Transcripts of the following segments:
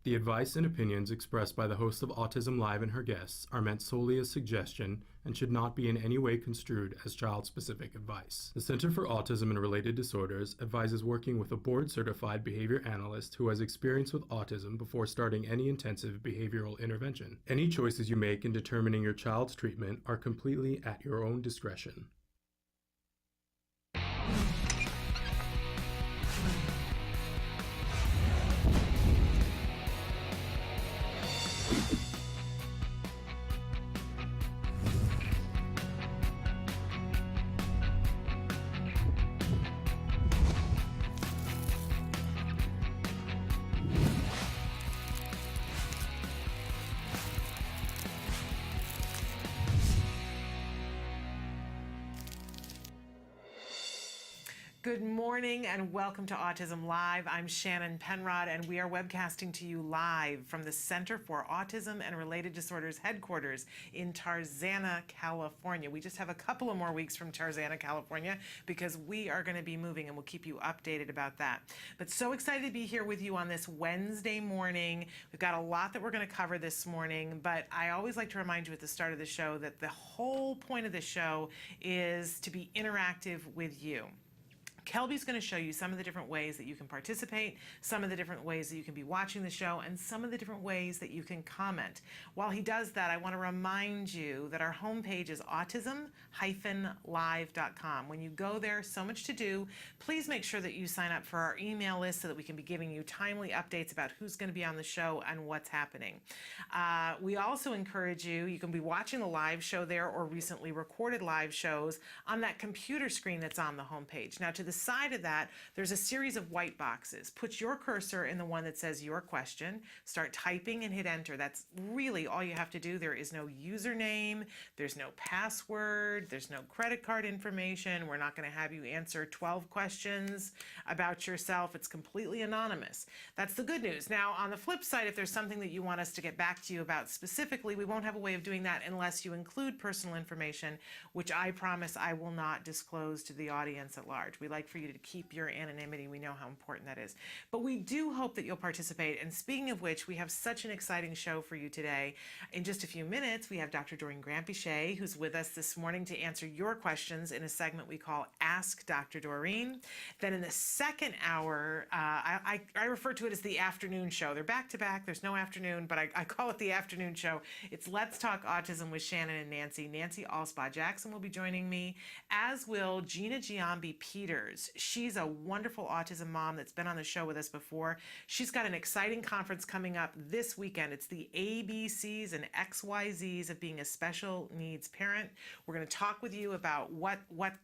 The advice and opinions expressed by the host of Autism Live and her guests are meant solely as suggestion and should not be in any way construed as child-specific advice. The Center for Autism and Related Disorders advises working with a board-certified behavior analyst who has experience with autism before starting any intensive behavioral intervention. Any choices you make in determining your child's treatment are completely at your own discretion. Good morning and welcome to Autism Live. I'm Shannon Penrod and we are webcasting to you live from the Center for Autism and Related Disorders headquarters in Tarzana, California. We just have a couple of more weeks from Tarzana, California because we are going to be moving and we'll keep you updated about that. But so excited to be here with you on this Wednesday morning. We've got a lot that we're going to cover this morning, but I always like to remind you at the start of the show that the whole point of the show is to be interactive with you. Kelby's going to show you some of the different ways that you can participate, some of the different ways that you can be watching the show, and some of the different ways that you can comment. While he does that, I want to remind you that our homepage is autism-live.com. When you go there, so much to do. Please make sure that you sign up for our email list so that we can be giving you timely updates about who's going to be on the show and what's happening. We also encourage you can be watching the live show there or recently recorded live shows on that computer screen that's on the homepage. Now, to the side of that, there's a series of white boxes. Put your cursor in the one that says your question, start typing and hit enter. That's really all you have to do. There is no username, there's no password, there's no credit card information. We're not going to have you answer 12 questions about yourself. It's completely anonymous. That's the good news. Now, on the flip side, if there's something that you want us to get back to you about specifically, we won't have a way of doing that unless you include personal information, which I promise I will not disclose to the audience at large. We like for you to keep your anonymity. We know how important that is. But we do hope that you'll participate. And speaking of which, we have such an exciting show for you today. In just a few minutes, we have Dr. Doreen Granpeesheh, who's with us this morning to answer your questions in a segment we call Ask Dr. Doreen. Then in the second hour, I refer to it as the afternoon show. They're back to back. There's no afternoon, but I call it the afternoon show. It's Let's Talk Autism with Shannon and Nancy. Nancy Alspaugh-Jackson will be joining me, as will Gina Giambi-Peters. She's a wonderful autism mom that's been on the show with us before. She's got an exciting conference coming up this weekend. It's the ABCs and XYZs of being a special needs parent. We're going to talk with you about what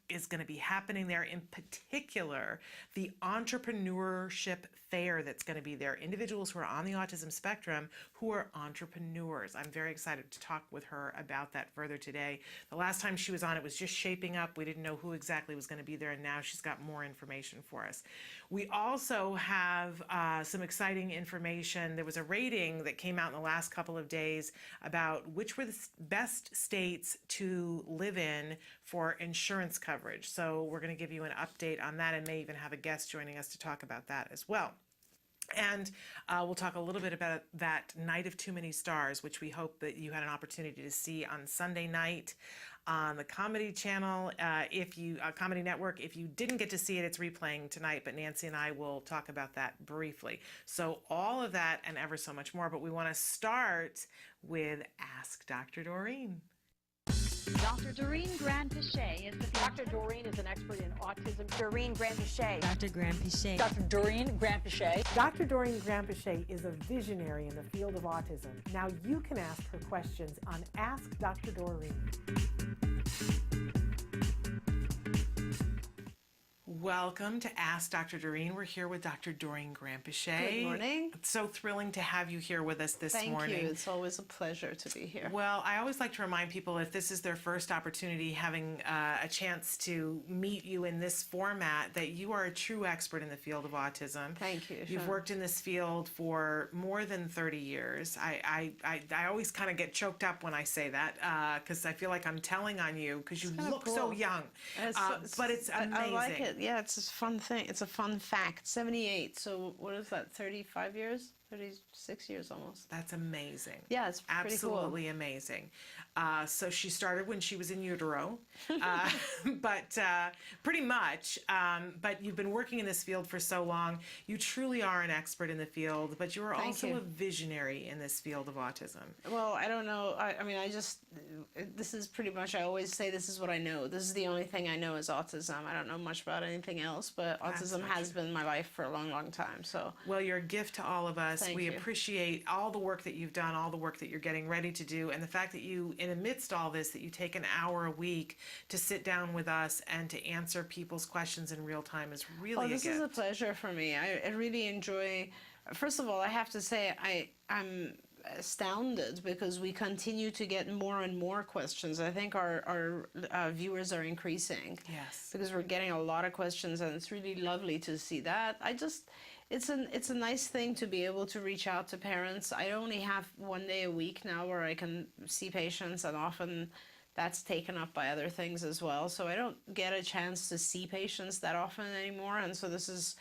is going to be happening there, in particular, the entrepreneurship fair that's going to be there. Individuals who are on the autism spectrum who are entrepreneurs. I'm very excited to talk with her about that further today. The last time she was on, it was just shaping up. We didn't know who exactly was going to be there, and now she's got more information for us. We also have some exciting information. There was a rating that came out in the last couple of days about which were the best states to live in for insurance coverage. So we're going to give you an update on that and may even have a guest joining us to talk about that as well. And we'll talk a little bit about that Night of Too Many Stars, which we hope that you had an opportunity to see on Sunday night on the Comedy Channel, Comedy Network. If you didn't get to see it, it's replaying tonight, but Nancy and I will talk about that briefly. So all of that and ever so much more, but we want to start with Ask Dr. Doreen. Dr. Doreen Granpeesheh is the Dr. Doreen is an expert in autism. Doreen Granpeesheh. Dr. Granpeesheh. Dr. Doreen Granpeesheh. Dr. Doreen Granpeesheh is a visionary in the field of autism. Now you can ask her questions on Ask Dr. Doreen. Welcome to Ask Dr. Doreen. We're here with Dr. Doreen Granpeesheh. Good morning. It's so thrilling to have you here with us this morning. Thank you. It's always a pleasure to be here. Well, I always like to remind people, if this is their first opportunity having a chance to meet you in this format, that you are a true expert in the field of autism. Thank you. You've worked in this field for more than 30 years. I always kind of get choked up when I say that because I feel like I'm telling on you because you look so young. But it's amazing. I like it. Yeah, it's a fun thing. It's a fun fact. 78. So what is that? 35 years? 36 years almost. That's amazing. Yeah, it's pretty cool. Absolutely amazing. So she started when she was in utero, but pretty much. But you've been working in this field for so long. You truly are an expert in the field, but you are Thank also you. a visionary in this field of autism. Well, I don't know. I mean, this is pretty much, I always say this is what I know. This is the only thing I know is autism. I don't know much about anything else, but autism has been my life for a long, long time. So, well, you're a gift to all of us. Thank We you. appreciate all the work that you've done, all the work that you're getting ready to do, and the fact that you, in amidst all this, that you take an hour a week to sit down with us and to answer people's questions in real time is really a gift. this is a pleasure for me. I really enjoy. First of all, I have to say I'm astounded because we continue to get more and more questions. I think our viewers are increasing. Yes. Because we're getting a lot of questions, and it's really lovely to see that. It's a nice thing to be able to reach out to parents. I only have 1 day a week now where I can see patients, and often that's taken up by other things as well. So I don't get a chance to see patients that often anymore, and so this is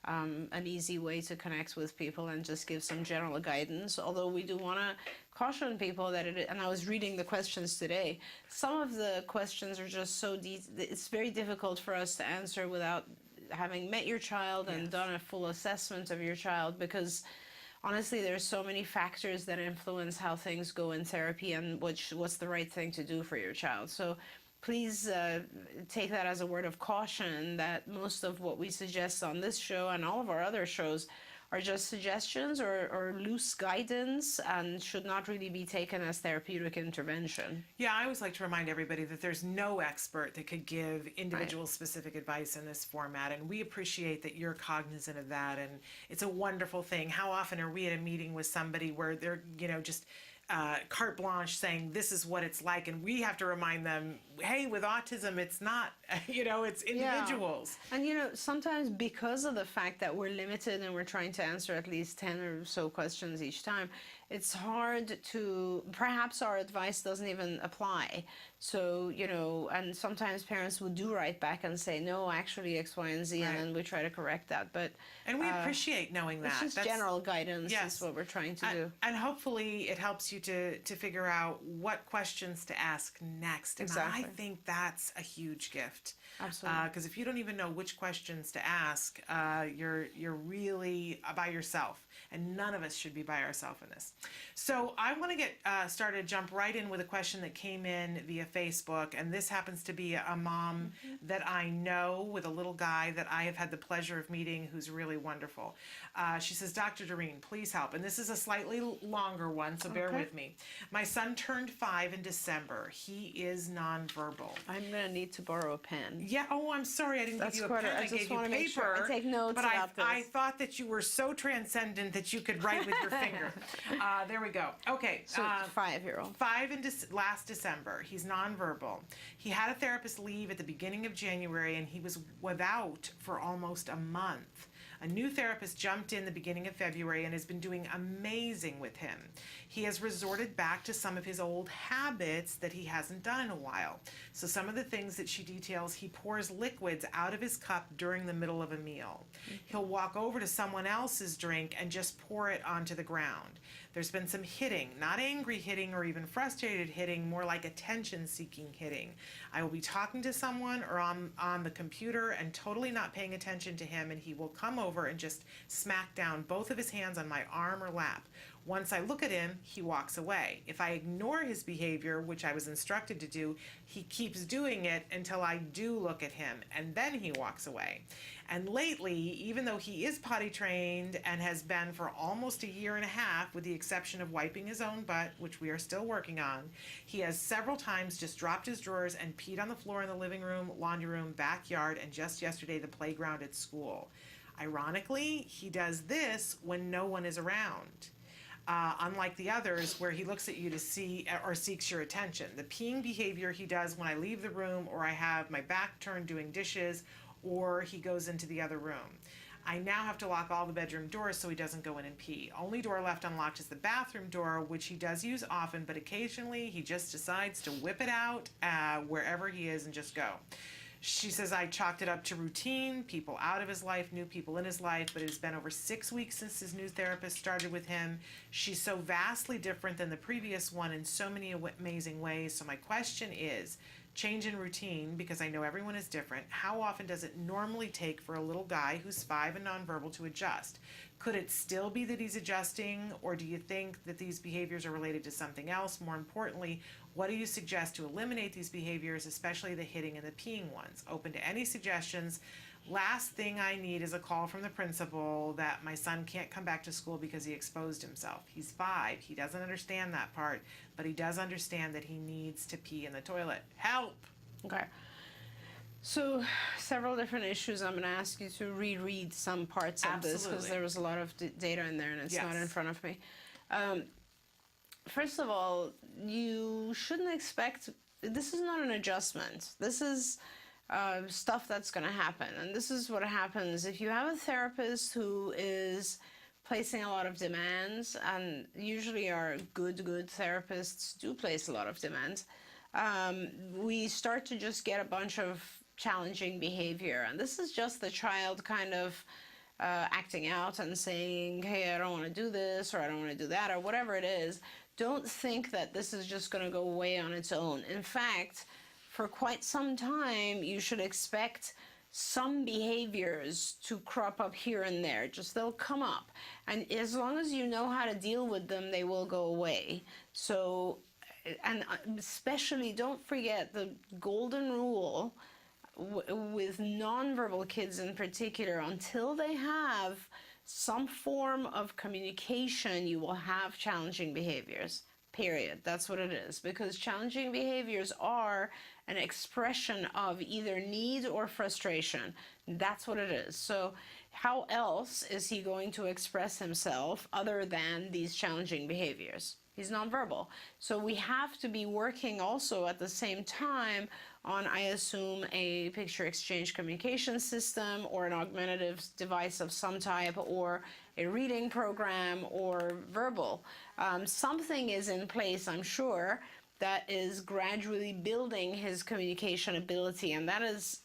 an easy way to connect with people and just give some general guidance. Although we do want to caution people that and I was reading the questions today, some of the questions are just so it's very difficult for us to answer without having met your child and done a full assessment of your child, because honestly there's so many factors that influence how things go in therapy and what's the right thing to do for your child. So please take that as a word of caution, that most of what we suggest on this show and all of our other shows are just suggestions or loose guidance and should not really be taken as therapeutic intervention. Yeah, I always like to remind everybody that there's no expert that could give individual specific advice in this format, and we appreciate that you're cognizant of that, and it's a wonderful thing. How often are we at a meeting with somebody where they're, just carte blanche saying this is what it's like, and we have to remind them, hey, with autism it's not, it's individuals. Yeah. And sometimes because of the fact that we're limited and we're trying to answer at least 10 or so questions each time, it's hard to, perhaps our advice doesn't even apply. So, and sometimes parents would do write back and say, no, actually X, Y, and Z, Right. and then we try to correct that. But And we appreciate knowing that. it's just general guidance Yes. is what we're trying to do. And hopefully it helps you to figure out what questions to ask next. And Exactly. I think that's a huge gift. Absolutely. Because if you don't even know which questions to ask, you're really by yourself. And none of us should be by ourselves in this. So I want to get started, jump right in with a question that came in via Facebook. And this happens to be a mom that I know with a little guy that I have had the pleasure of meeting who's really wonderful. She says, Dr. Doreen, please help. And this is a slightly longer one, so bear with me. My son turned 5 in December. He is nonverbal. I'm going to need to borrow a pen. Yeah, I'm sorry I didn't That's give you a quite pen. I I just gave you wanna paper. make sure I take notes but about this. I thought that you were so transcendent that you could write with your finger. There we go. Okay. So 5-year-old. 5 in last December. He's nonverbal. He had a therapist leave at the beginning of January, and he was without for almost a month. A new therapist jumped in the beginning of February and has been doing amazing with him. He has resorted back to some of his old habits that he hasn't done in a while. So some of the things that she details, he pours liquids out of his cup during the middle of a meal. He'll walk over to someone else's drink and just pour it onto the ground. There's been some hitting, not angry hitting or even frustrated hitting, more like attention-seeking hitting. I will be talking to someone or on the computer and totally not paying attention to him, and he will come over and just smack down both of his hands on my arm or lap. Once I look at him, he walks away. If I ignore his behavior, which I was instructed to do, he keeps doing it until I do look at him, and then he walks away. And lately, even though he is potty trained and has been for almost a year and a half, with the exception of wiping his own butt, which we are still working on, he has several times just dropped his drawers and peed on the floor in the living room, laundry room, backyard, and just yesterday the playground at school. Ironically, he does this when no one is around. Unlike the others where he looks at you to see or seeks your attention. The peeing behavior he does when I leave the room or I have my back turned doing dishes or he goes into the other room. I now have to lock all the bedroom doors so he doesn't go in and pee. Only door left unlocked is the bathroom door, which he does use often, but occasionally he just decides to whip it out wherever he is and just go. She says, I chalked it up to routine, people out of his life, new people in his life, but it has been over 6 weeks since his new therapist started with him. She's so vastly different than the previous one in so many amazing ways. So my question is, change in routine, because I know everyone is different. How often does it normally take for a little guy who's 5 and nonverbal to adjust? Could it still be that he's adjusting, or do you think that these behaviors are related to something else? More importantly, what do you suggest to eliminate these behaviors, especially the hitting and the peeing ones? Open to any suggestions. Last thing I need is a call from the principal that my son can't come back to school because he exposed himself. He's 5. He doesn't understand that part, but he does understand that he needs to pee in the toilet. Help! Okay. So several different issues. I'm going to ask you to reread some parts of this because Absolutely. there was a lot of data in there and it's not in Yes. front of me. First of all, you shouldn't expect, this is not an adjustment. This is stuff that's going to happen. And this is what happens if you have a therapist who is placing a lot of demands, and usually our good therapists do place a lot of demands. We start to just get a bunch of challenging behavior, and this is just the child kind of acting out and saying, hey, I don't want to do this, or I don't want to do that, or whatever it is. Don't think that this is just going to go away on its own. In fact, for quite some time, you should expect some behaviors to crop up here and there. Just they'll come up. And as long as you know how to deal with them, they will go away. So, and especially don't forget the golden rule with nonverbal kids in particular, until they have some form of communication, you will have challenging behaviors, period. That's what it is, because challenging behaviors are an expression of either need or frustration. That's what it is. So how else is he going to express himself other than these challenging behaviors? He's nonverbal. So we have to be working also at the same time on, I assume, a picture exchange communication system or an augmentative device of some type, or a reading program, or verbal. Something is in place, I'm sure, that is gradually building his communication ability, and that is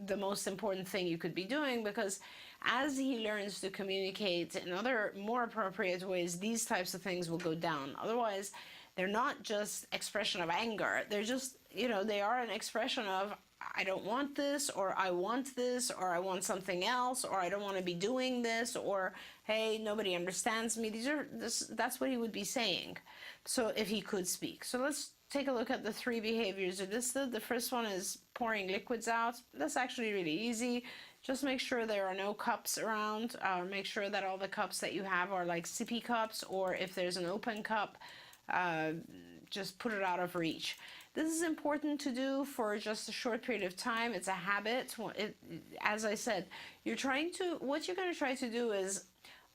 the most important thing you could be doing, because as he learns to communicate in other more appropriate ways, these types of things will go down. Otherwise, they're not just expression of anger. They're just, they are an expression of, I don't want this, or I want this, or I want something else, or I don't want to be doing this, or hey, nobody understands me. That's what he would be saying. So if he could speak. So let's take a look at the 3 behaviors are listed. The first one is pouring liquids out. That's actually really easy. Just make sure there are no cups around. Make sure that all the cups that you have are like sippy cups, or if there's an open cup, just put it out of reach. This is important to do for just a short period of time. It's a habit. As I said, what you're going to try to do is,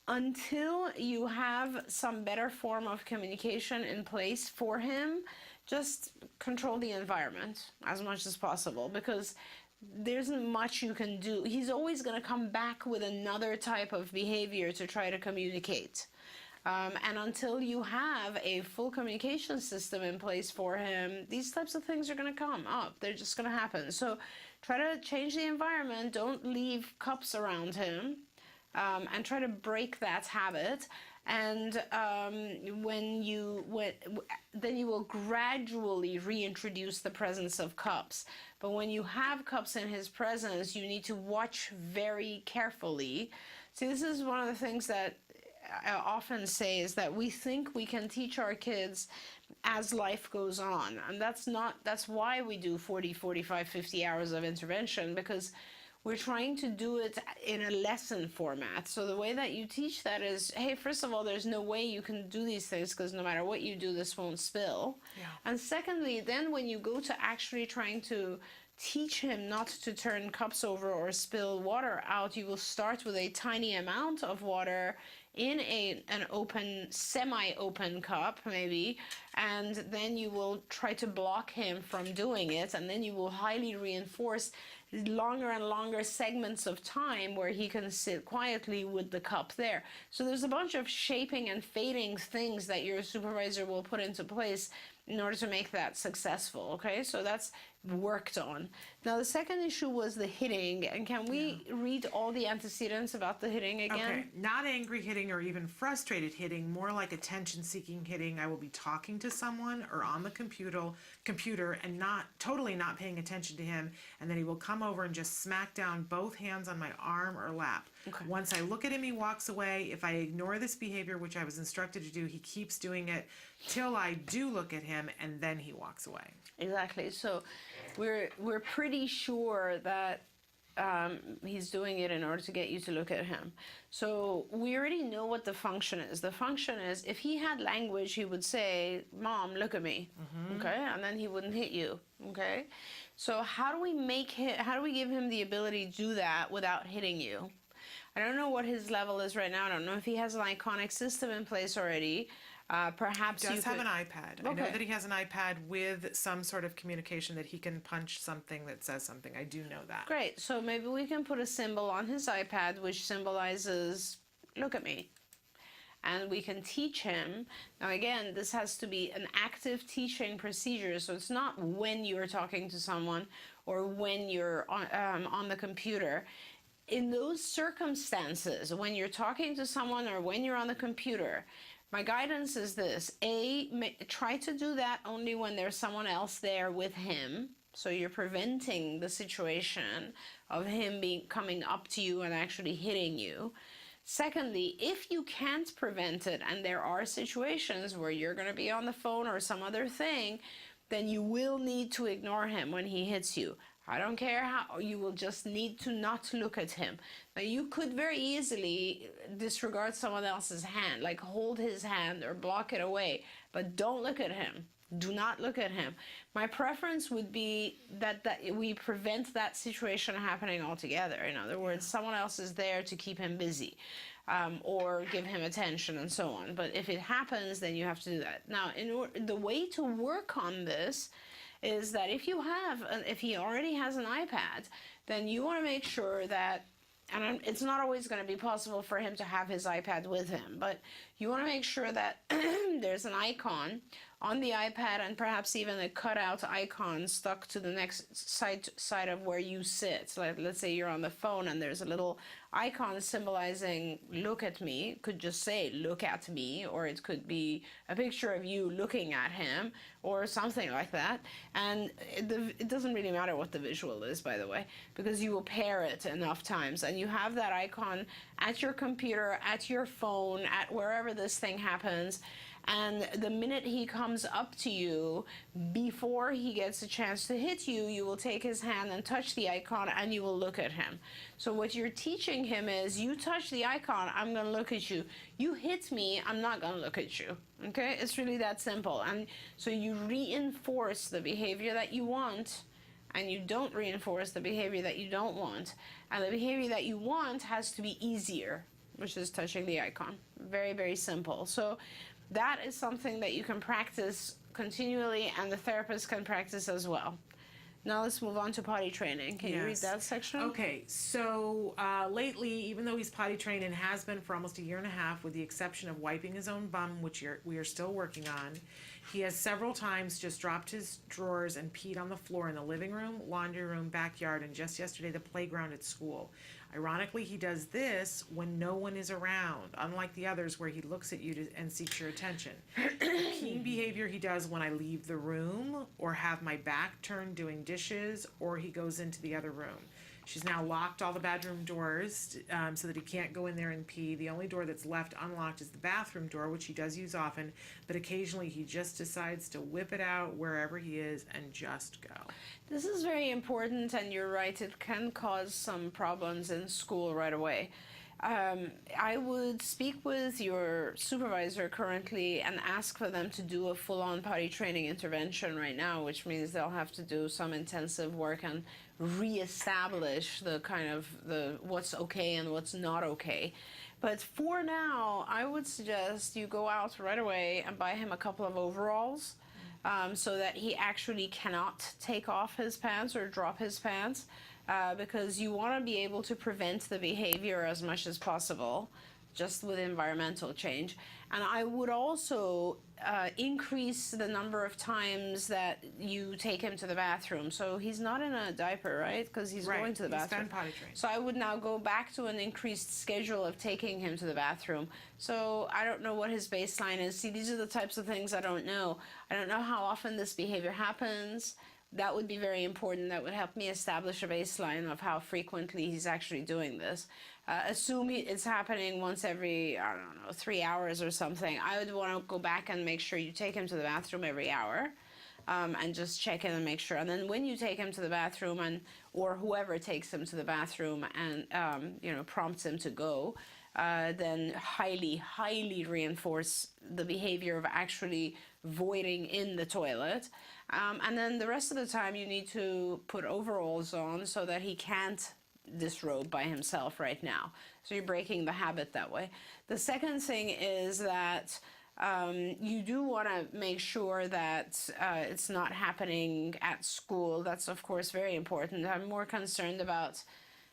until you have some better form of communication in place for him, just control the environment as much as possible, because there isn't much you can do. He's always going to come back with another type of behavior to try to communicate. And until you have a full communication system in place for him, these types of things are going to come up. They're just going to happen. So try to change the environment. Don't leave cups around him, and try to break that habit. And then you will gradually reintroduce the presence of cups. But when you have cups in his presence, you need to watch very carefully. See, this is one of the things that I often say, is that we think we can teach our kids as life goes on. And that's why we do 40, 45, 50 hours of intervention, because we're trying to do it in a lesson format. So the way that you teach that is, hey, first of all, there's no way you can do these things, because no matter what you do, this won't spill. Yeah. And secondly, then when you go to actually trying to teach him not to turn cups over or spill water out, you will start with a tiny amount of water in an open, semi-open cup maybe, and then you will try to block him from doing it, and then you will highly reinforce longer and longer segments of time where he can sit quietly with the cup there. So there's a bunch of shaping and fading things that your supervisor will put into place in order to make that successful, okay? So that's worked on. Now, the second issue was the hitting, and can we read all the antecedents about the hitting again? Okay, not angry hitting or even frustrated hitting, more like attention-seeking hitting. I will be talking to someone or on the computer and not paying attention to him, and then he will come over and just smack down both hands on my arm or lap. Okay. Once I look at him, he walks away. If I ignore this behavior, which I was instructed to do, he keeps doing it till I do look at him, and then he walks away. Exactly. So we're pretty sure that he's doing it in order to get you to look at him. So we already know what the function is. The function is, if he had language, he would say, "Mom, look at me," okay, and then he wouldn't hit you, okay. So how do we give him the ability to do that without hitting you? I don't know what his level is right now. I don't know if he has an iconic system in place already. Perhaps He does have an iPad. I know Okay. that he has an iPad with some sort of communication that he can punch something that says something. I do know that. Great. So maybe we can put a symbol on his iPad which symbolizes, "Look at me." And we can teach him. Now, again, this has to be an active teaching procedure. So it's not when you're talking to someone or when you're on the computer. In those circumstances, when you're talking to someone or when you're on the computer, my guidance is this: try to do that only when there's someone else there with him. So you're preventing the situation of him coming up to you and actually hitting you. Secondly, if you can't prevent it and there are situations where you're going to be on the phone or some other thing, then you will need to ignore him when he hits you. I don't care how, you will just need to not look at him. Now, you could very easily disregard someone else's hand, like hold his hand or block it away, but don't look at him. Do not look at him. My preference would be that we prevent that situation happening altogether. In other words, someone else is there to keep him busy or give him attention and so on. But if it happens, then you have to do that. Now, the way to work on this is that if he already has an iPad, then you want to make sure that, and it's not always going to be possible for him to have his iPad with him, but you want to make sure that there's an icon on the iPad and perhaps even a cutout icon stuck to the next side of where you sit. So let's say you're on the phone and there's a little icon symbolizing "look at me." It could just say "look at me," or it could be a picture of you looking at him or something like that. And it doesn't really matter what the visual is, by the way, because you will pair it enough times and you have that icon at your computer, at your phone, at wherever this thing happens. And the minute he comes up to you, before he gets a chance to hit you, you will take his hand and touch the icon and you will look at him. So what you're teaching him is, you touch the icon, I'm going to look at you. You hit me, I'm not going to look at you. Okay? It's really that simple. And so you reinforce the behavior that you want, and you don't reinforce the behavior that you don't want. And the behavior that you want has to be easier, which is touching the icon. Very, very simple. So that is something that you can practice continually, and the therapist can practice as well. Now let's move on to potty training. Can you read that section? Okay, so lately, even though he's potty trained and has been for almost a year and a half, with the exception of wiping his own bum, which we are still working on, he has several times just dropped his drawers and peed on the floor in the living room, laundry room, backyard, and just yesterday the playground at school. Ironically, he does this when no one is around, unlike the others where he looks at you and seeks your attention. The peeing behavior he does when I leave the room or have my back turned doing dishes, or he goes into the other room. She's now locked all the bedroom doors so that he can't go in there and pee. The only door that's left unlocked is the bathroom door, which he does use often, but occasionally he just decides to whip it out wherever he is and just go. This is very important, and you're right, it can cause some problems in school right away. I would speak with your supervisor currently and ask for them to do a full-on potty training intervention right now, which means they'll have to do some intensive work and reestablish the kind of what's okay and what's not okay. But for now, I would suggest you go out right away and buy him a couple of overalls so that he actually cannot take off his pants or drop his pants. Because you want to be able to prevent the behavior as much as possible. just with environmental change. And I would also increase the number of times that you take him to the bathroom. So he's not in a diaper, right? Because he's Right. going to the He's bathroom. been potty trained. So I would now go back to an increased schedule of taking him to the bathroom. So I don't know what his baseline is. See, these are the types of things I don't know. I don't know how often this behavior happens. That would be very important. That would help me establish a baseline of how frequently he's actually doing this. Assume it's happening once every, I don't know, 3 hours or something. I would want to go back and make sure you take him to the bathroom every hour. And just check in and make sure. And then when you take him to the bathroom, or whoever takes him to the bathroom and prompts him to go, then highly reinforce the behavior of actually voiding in the toilet. And then the rest of the time you need to put overalls on so that he can't disrobe by himself right now. So you're breaking the habit that way. The second thing is that you do want to make sure that it's not happening at school. That's, of course, very important. I'm more concerned about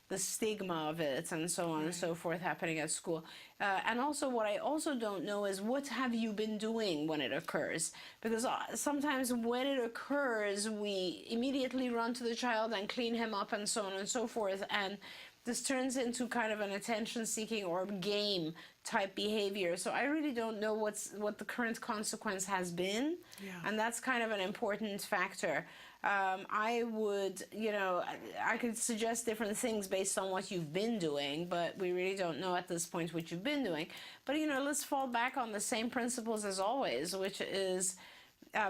the stigma of it and so on and so forth happening at school. And also what I also don't know is what have you been doing when it occurs? Because sometimes when it occurs, we immediately run to the child and clean him up and so on and so forth. And this turns into kind of an attention-seeking or game type behavior. So I really don't know what the current consequence has been. Yeah. And that's kind of an important factor. I would, I could suggest different things based on what you've been doing, but we really don't know at this point what you've been doing. But, let's fall back on the same principles as always, which is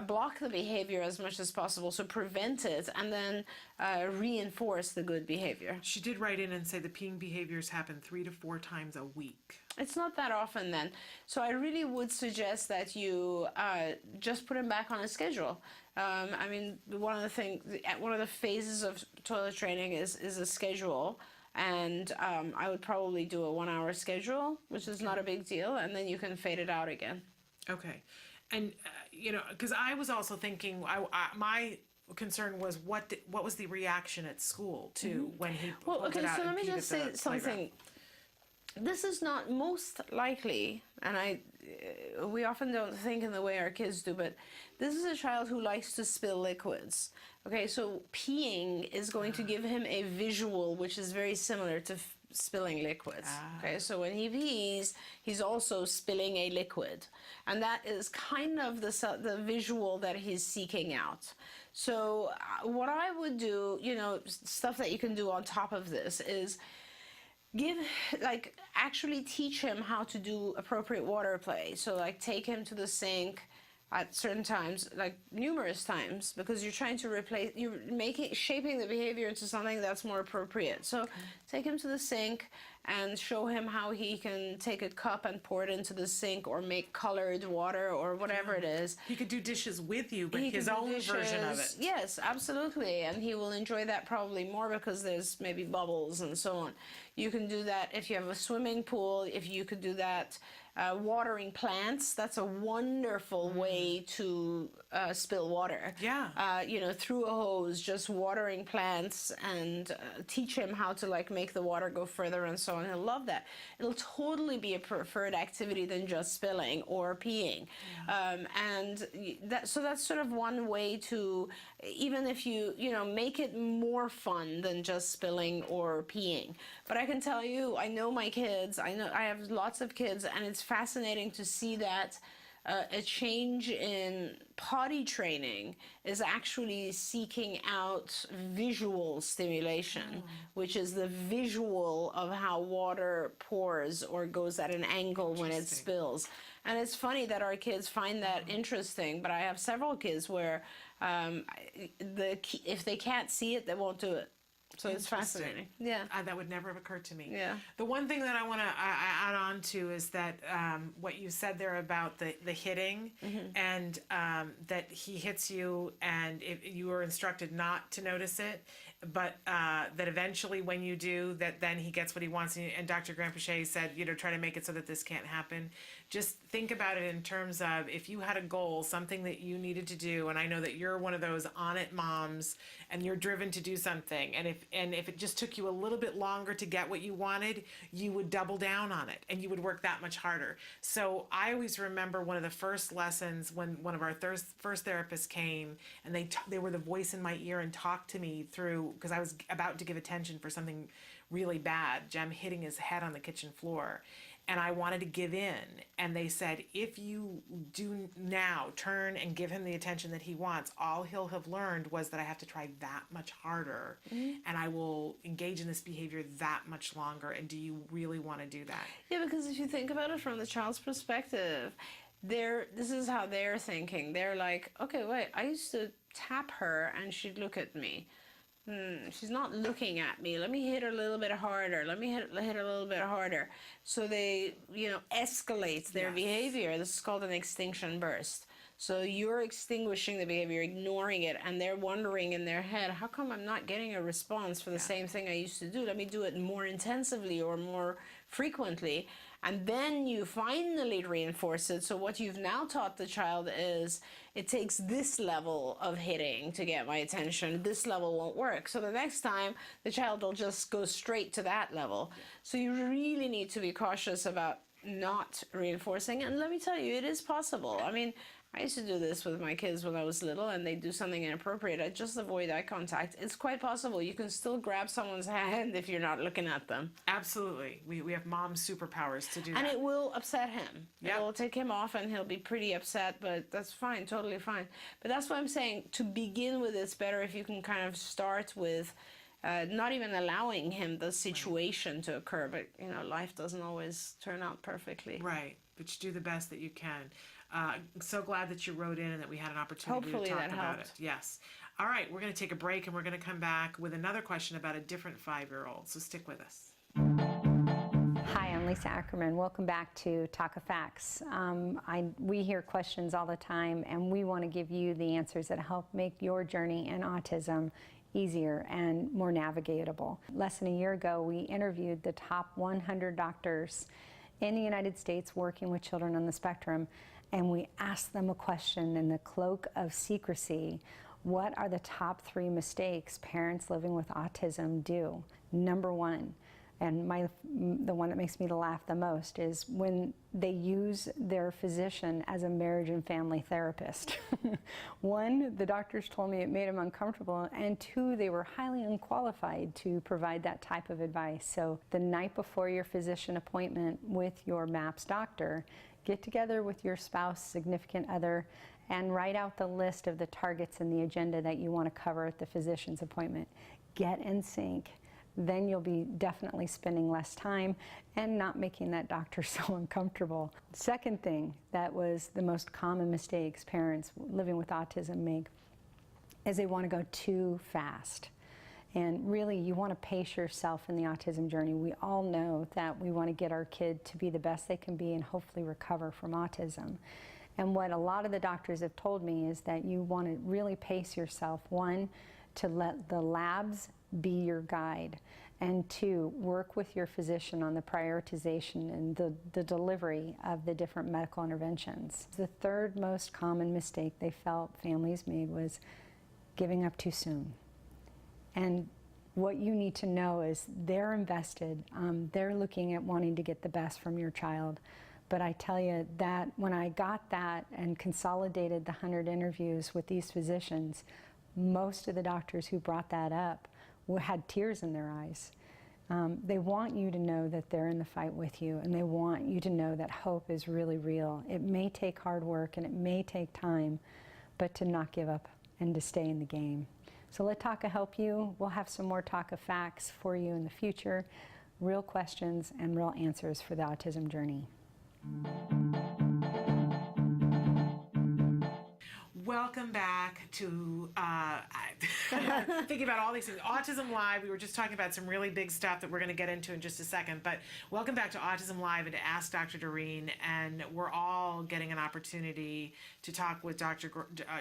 block the behavior as much as possible, so prevent it, and then reinforce the good behavior. She did write in and say the peeing behaviors happen 3 to 4 times a week. It's not that often then. So I really would suggest that you just put him back on a schedule. One of the phases of toilet training is a schedule. And I would probably do a 1-hour schedule, which is not a big deal. And then you can fade it out again. Okay. And, because I was also thinking, my concern was what was the reaction at school, too, when he pulled it out so and let me peed just at say the something. playground. This is not most likely, and we often don't think in the way our kids do, but this is a child who likes to spill liquids. Okay, so peeing is going to give him a visual which is very similar to spilling liquids. Okay, so when he pees, he's also spilling a liquid, and that is kind of the visual that he's seeking out. So what I would do, stuff that you can do on top of this is actually teach him how to do appropriate water play. So take him to the sink at certain times, numerous times, because you're trying to shaping the behavior into something that's more appropriate. So take him to the sink and show him how he can take a cup and pour it into the sink, or make colored water, or whatever it is. He could do dishes with you, but He his can do own version of dishes. it. Yes, absolutely. And he will enjoy that probably more because there's maybe bubbles and so on. You can do that if you have a swimming pool, if you could do that watering plants. That's a wonderful way to spill water. Yeah. Through a hose, just watering plants, and teach him how to make the water go further and so on. He'll love that. It'll totally be a preferred activity than just spilling or peeing. Yeah. So that's sort of one way to, even if you make it more fun than just spilling or peeing. But I can tell you, I know my kids. I have lots of kids, and it's fascinating to see that a change in potty training is actually seeking out visual stimulation, which is the visual of how water pours or goes at an angle when it spills. And it's funny that our kids find that interesting, but I have several kids where if they can't see it, they won't do it. So it's fascinating. Yeah. That would never have occurred to me. Yeah. The one thing that I want to add on to is that what you said there about the hitting, and that he hits you, and you were instructed not to notice it, but that eventually when you do, that then he gets what he wants. And Dr. Grandpichet said, try to make it so that this can't happen. just think about it in terms of if you had a goal, something that you needed to do, and I know that you're one of those on it moms and you're driven to do something, and if it just took you a little bit longer to get what you wanted, you would double down on it and you would work that much harder. So I always remember one of the first lessons when one of our first therapists came, and they were the voice in my ear and talked to me through, because I was about to give attention for something really bad, Jem hitting his head on the kitchen floor, and I wanted to give in. And they said, if you do now turn and give him the attention that he wants, all he'll have learned was that I have to try that much harder, and I will engage in this behavior that much longer. And do you really want to do that? Yeah, because if you think about it from the child's perspective, this is how they're thinking. They're like, okay, wait, I used to tap her and she'd look at me. She's not looking at me. Let me hit her a little bit harder. Let me hit her a little bit harder. So they, escalate their behavior. This is called an extinction burst. So you're extinguishing the behavior, ignoring it, and they're wondering in their head, how come I'm not getting a response for the same thing I used to do? Let me do it more intensively or more frequently. And then you finally reinforce it. So what you've now taught the child is, it takes this level of hitting to get my attention. This level won't work. So the next time, the child will just go straight to that level. So you really need to be cautious about not reinforcing. And let me tell you, it is possible. I mean, I used to do this with my kids when I was little, and they do something inappropriate. I just avoid eye contact. It's quite possible. You can still grab someone's hand if you're not looking at them. Absolutely. We have mom superpowers to do that. And it will upset him. Yep. It will take him off, and he'll be pretty upset, but that's fine, totally fine. But that's what I'm saying. To begin with, it's better if you can kind of start with not even allowing him the situation to occur. But, life doesn't always turn out perfectly. Right. But you do the best that you can. So glad that you wrote in and that we had an opportunity Hopefully to talk that about helped. it. Yes. All right, we're going to take a break, and we're going to come back with another question about a different 5-year-old. So stick with us. Hi, I'm Lisa Ackerman. Welcome back to Talk of Facts. We hear questions all the time, and we want to give you the answers that help make your journey in autism easier and more navigatable. Less than a year ago, we interviewed the top 100 doctors in the United States working with children on the spectrum, and we asked them a question in the cloak of secrecy. What are the top 3 mistakes parents living with autism do? Number 1, and the one that makes me laugh the most, is when they use their physician as a marriage and family therapist. 1, the doctors told me it made them uncomfortable, and 2, they were highly unqualified to provide that type of advice. So the night before your physician appointment with your MAPS doctor, get together with your spouse, significant other, and write out the list of the targets and the agenda that you want to cover at the physician's appointment. Get in sync. Then you'll be definitely spending less time and not making that doctor so uncomfortable. Second thing that was the most common mistakes parents living with autism make is they want to go too fast. And really, you want to pace yourself in the autism journey. We all know that we want to get our kid to be the best they can be and hopefully recover from autism. And what a lot of the doctors have told me is that you want to really pace yourself. 1, to let the labs be your guide, and 2, work with your physician on the prioritization and the delivery of the different medical interventions. The third most common mistake they felt families made was giving up too soon. And what you need to know is they're invested. They're looking at wanting to get the best from your child. But I tell you that when I got that and consolidated the 100 interviews with these physicians, most of the doctors who brought that up had tears in their eyes. They want you to know that they're in the fight with you, and they want you to know that hope is really real. It may take hard work and it may take time, but to not give up and to stay in the game. So let Taka help you. We'll have some more Taka facts for you in the future, real questions and real answers for the autism journey. Welcome back to, thinking about all these things. Autism Live, we were just talking about some really big stuff that we're going to get into in just a second, but welcome back to Autism Live and to Ask Dr. Doreen, and we're all getting an opportunity to talk with Dr.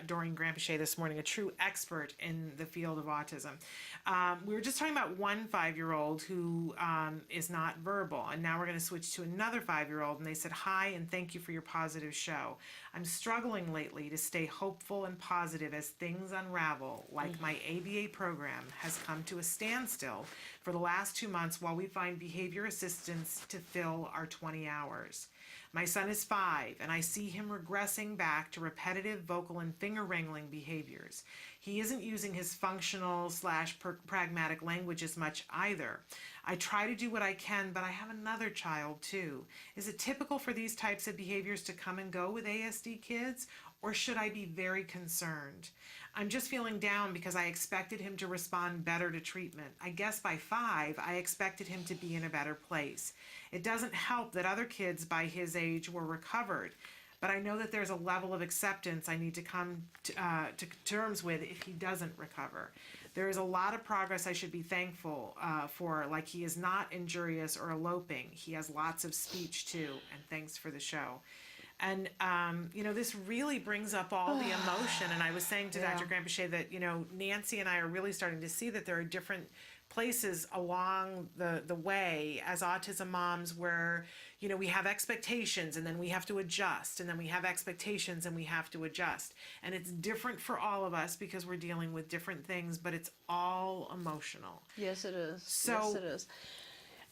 Doreen Grandpichet this morning, a true expert in the field of autism. We were just talking about one 5-year-old who is not verbal, and now we're going to switch to another 5-year-old, and they said, "Hi, and thank you for your positive show. I'm struggling lately to stay hopeful and positive as things unravel, like my ABA program has come to a standstill for the last 2 months while we find behavior assistance to fill our 20 hours. My son is 5, and I see him regressing back to repetitive vocal and finger-wrangling behaviors. He isn't using his functional/pragmatic language as much either. I try to do what I can, but I have another child too. Is it typical for these types of behaviors to come and go with ASD kids, or should I be very concerned? I'm just feeling down because I expected him to respond better to treatment. I guess by 5, I expected him to be in a better place. It doesn't help that other kids by his age were recovered, but I know that there's a level of acceptance I need to come to terms with if he doesn't recover. There is a lot of progress I should be thankful for, like he is not injurious or eloping. He has lots of speech too, and thanks for the show." And, this really brings up all the emotion. And I was saying to Dr. Grandpichet that, Nancy and I are really starting to see that there are different places along the way as autism moms where, we have expectations and then we have to adjust, and then we have expectations and we have to adjust. And it's different for all of us because we're dealing with different things, but it's all emotional. Yes, it is. So, yes, it is.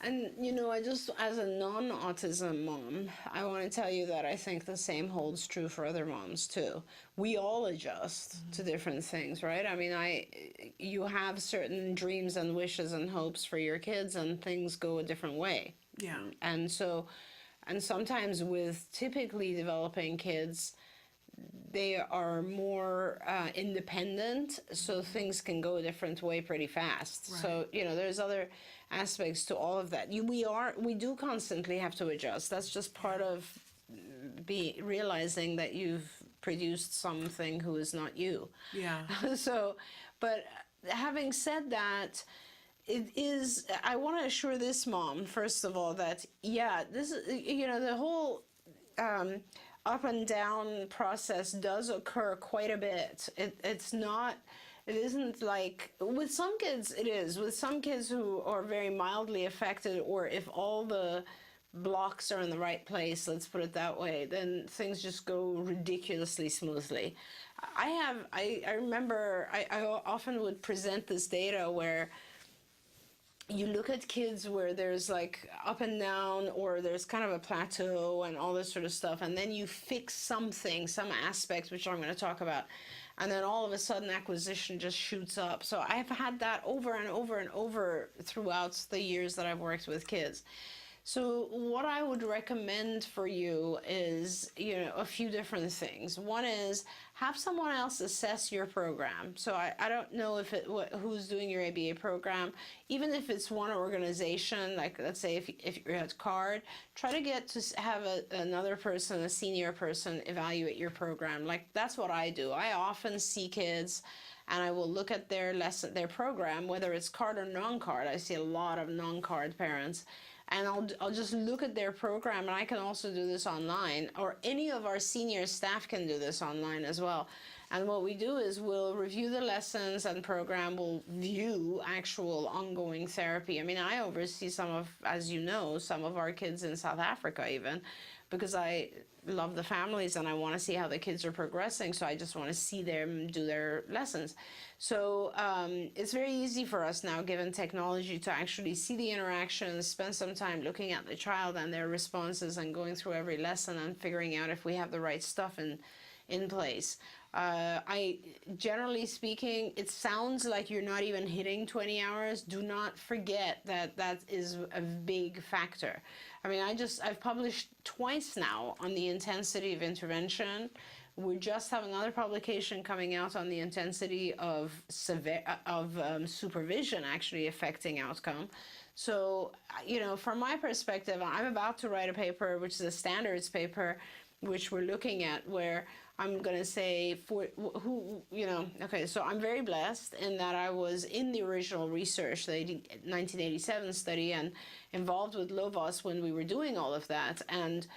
And, I just, as a non-autism mom, I want to tell you that I think the same holds true for other moms, too. We all adjust to different things, right? I mean, you have certain dreams and wishes and hopes for your kids, and things go a different way. Yeah. And sometimes with typically developing kids, they are more independent, so things can go a different way pretty fast. Right. So, there's other aspects to all of that. We do constantly have to adjust. That's just part of realizing that you've produced something who is not you. Yeah. So, but having said that, I want to assure this mom, first of all, that, this is, the whole up and down process does occur quite a bit. It isn't like, with some kids it is. With some kids who are very mildly affected, or if all the blocks are in the right place, let's put it that way, then things just go ridiculously smoothly. I remember I often would present this data where you look at kids where there's like up and down, or there's kind of a plateau and all this sort of stuff, and then you fix some aspect, which I'm going to talk about, and then all of a sudden acquisition just shoots up. So I've had that over and over and over throughout the years that I've worked with kids. So what I would recommend for you is, a few different things. One is have someone else assess your program. So I don't know who's doing your ABA program. Even if it's one organization, like let's say if you're at CARD, try to get to have another person, a senior person, evaluate your program. Like that's what I do. I often see kids, and I will look at their program, whether it's CARD or non-CARD. I see a lot of non-CARD parents. And I'll just look at their program, and I can also do this online, or any of our senior staff can do this online as well. And what we do is we'll review the lessons and program, we'll view actual ongoing therapy. I mean, I oversee some of our kids in South Africa even, because I love the families and I want to see how the kids are progressing, so I just want to see them do their lessons. So it's very easy for us now, given technology, to actually see the interactions, spend some time looking at the child and their responses, and going through every lesson and figuring out if we have the right stuff in place. Generally speaking, it sounds like you're not even hitting 20 hours. Do not forget that is a big factor. I mean, I've published twice now on the intensity of intervention. We just have another publication coming out on the intensity of supervision actually affecting outcome. So, from my perspective, I'm about to write a paper, which is a standards paper, which we're looking at, where I'm going to say for who, okay, so I'm very blessed in that I was in the original research, the 1987 study, and involved with Lovas when we were doing all of that. And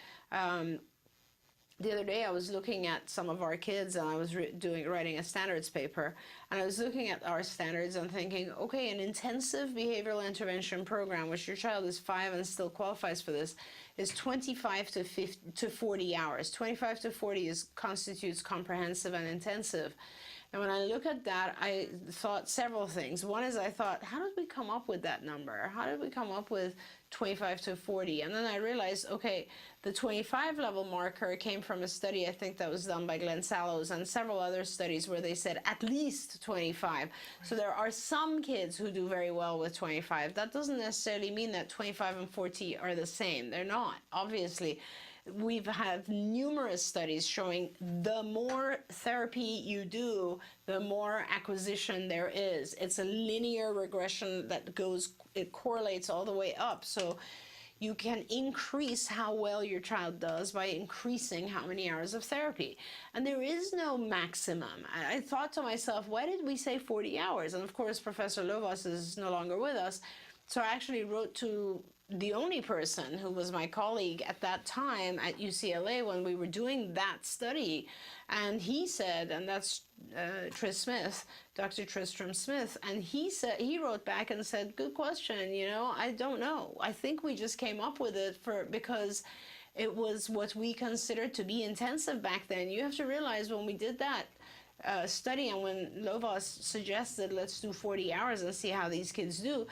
the other day I was looking at some of our kids, and I was writing a standards paper, and I was looking at our standards and thinking, okay, an intensive behavioral intervention program, which your child is 5 and still qualifies for this, is 25 to 40 hours. 25 to 40 constitutes comprehensive and intensive. And when I look at that, I thought several things. One is I thought, how did we come up with that number? How did we come up with 25 to 40? And then I realized, okay, the 25 level marker came from a study, I think that was done by Glenn Sallows, and several other studies where they said at least 25. Right. So there are some kids who do very well with 25. That doesn't necessarily mean that 25 and 40 are the same. They're not, obviously. We've had numerous studies showing the more therapy you do, the more acquisition there is. It's a linear regression that it correlates all the way up. So you can increase how well your child does by increasing how many hours of therapy. And there is no maximum. I thought to myself, why did we say 40 hours? And of course, Professor Lovas is no longer with us. So I actually wrote to the only person who was my colleague at that time at UCLA when we were doing that study. And he said, and that's Tris Smith, Dr. Tristram Smith, and he wrote back and said, good question, I don't know. I think we just came up with it because it was what we considered to be intensive back then. You have to realize when we did that study and when Lovas suggested let's do 40 hours and see how these kids do,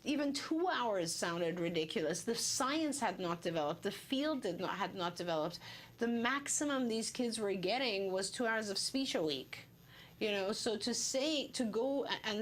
even 2 hours sounded ridiculous. The science had not developed. The field had not developed. The maximum these kids were getting was 2 hours of speech a week. So to go and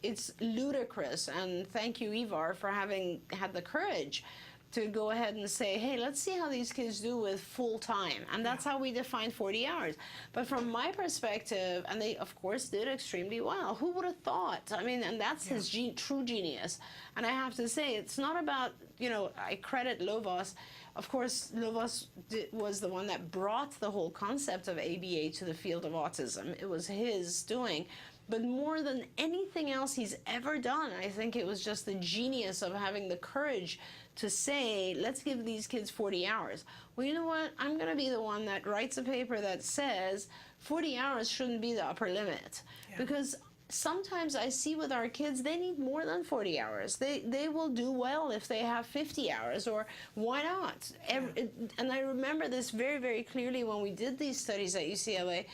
it's ludicrous. And thank you, Ivar, for having had the courage to go ahead and say, hey, let's see how these kids do with full time. And that's how we define 40 hours. But from my perspective, and they, of course, did extremely well. Who would have thought? I mean, and that's his true genius. And I have to say, it's not about, I credit Lovas. Of course, Lovas was the one that brought the whole concept of ABA to the field of autism. It was his doing. But more than anything else he's ever done, I think it was just the genius of having the courage to say, let's give these kids 40 hours. Well, you know what? I'm going to be the one that writes a paper that says 40 hours shouldn't be the upper limit. Because sometimes I see with our kids, they need more than 40 hours. They will do well if they have 50 hours, or why not? And I remember this very, very clearly when we did these studies at UCLA.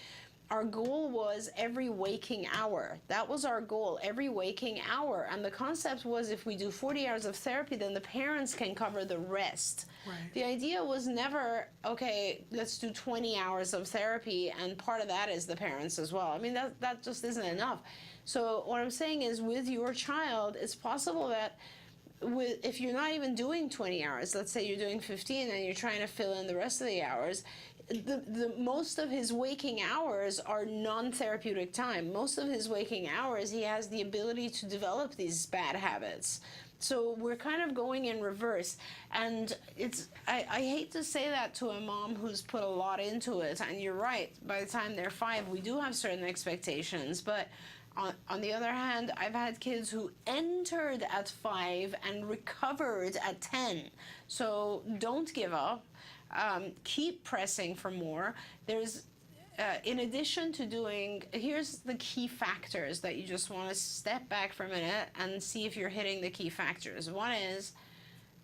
Our goal was every waking hour. That was our goal, every waking hour. And the concept was if we do 40 hours of therapy, then the parents can cover the rest. Right. The idea was never, okay, let's do 20 hours of therapy, and part of that is the parents as well. I mean, that just isn't enough. So what I'm saying is with your child, it's possible that if you're not even doing 20 hours, let's say you're doing 15 and you're trying to fill in the rest of the hours, the most of his waking hours are non-therapeutic time. Most of his waking hours, he has the ability to develop these bad habits. So we're kind of going in reverse. And I hate to say that to a mom who's put a lot into it. And you're right, by the time they're 5, we do have certain expectations. But on the other hand, I've had kids who entered at 5 and recovered at 10. So don't give up. Keep pressing for more. There's, in addition to here's the key factors that you just want to step back for a minute and see if you're hitting the key factors. One is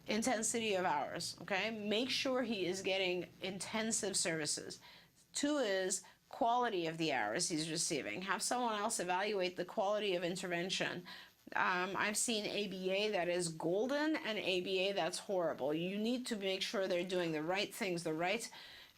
intensity of hours, okay? Make sure he is getting intensive services. 2 is quality of the hours he's receiving. Have someone else evaluate the quality of intervention. I've seen ABA that is golden and ABA that's horrible. You need to make sure they're doing the right things, the right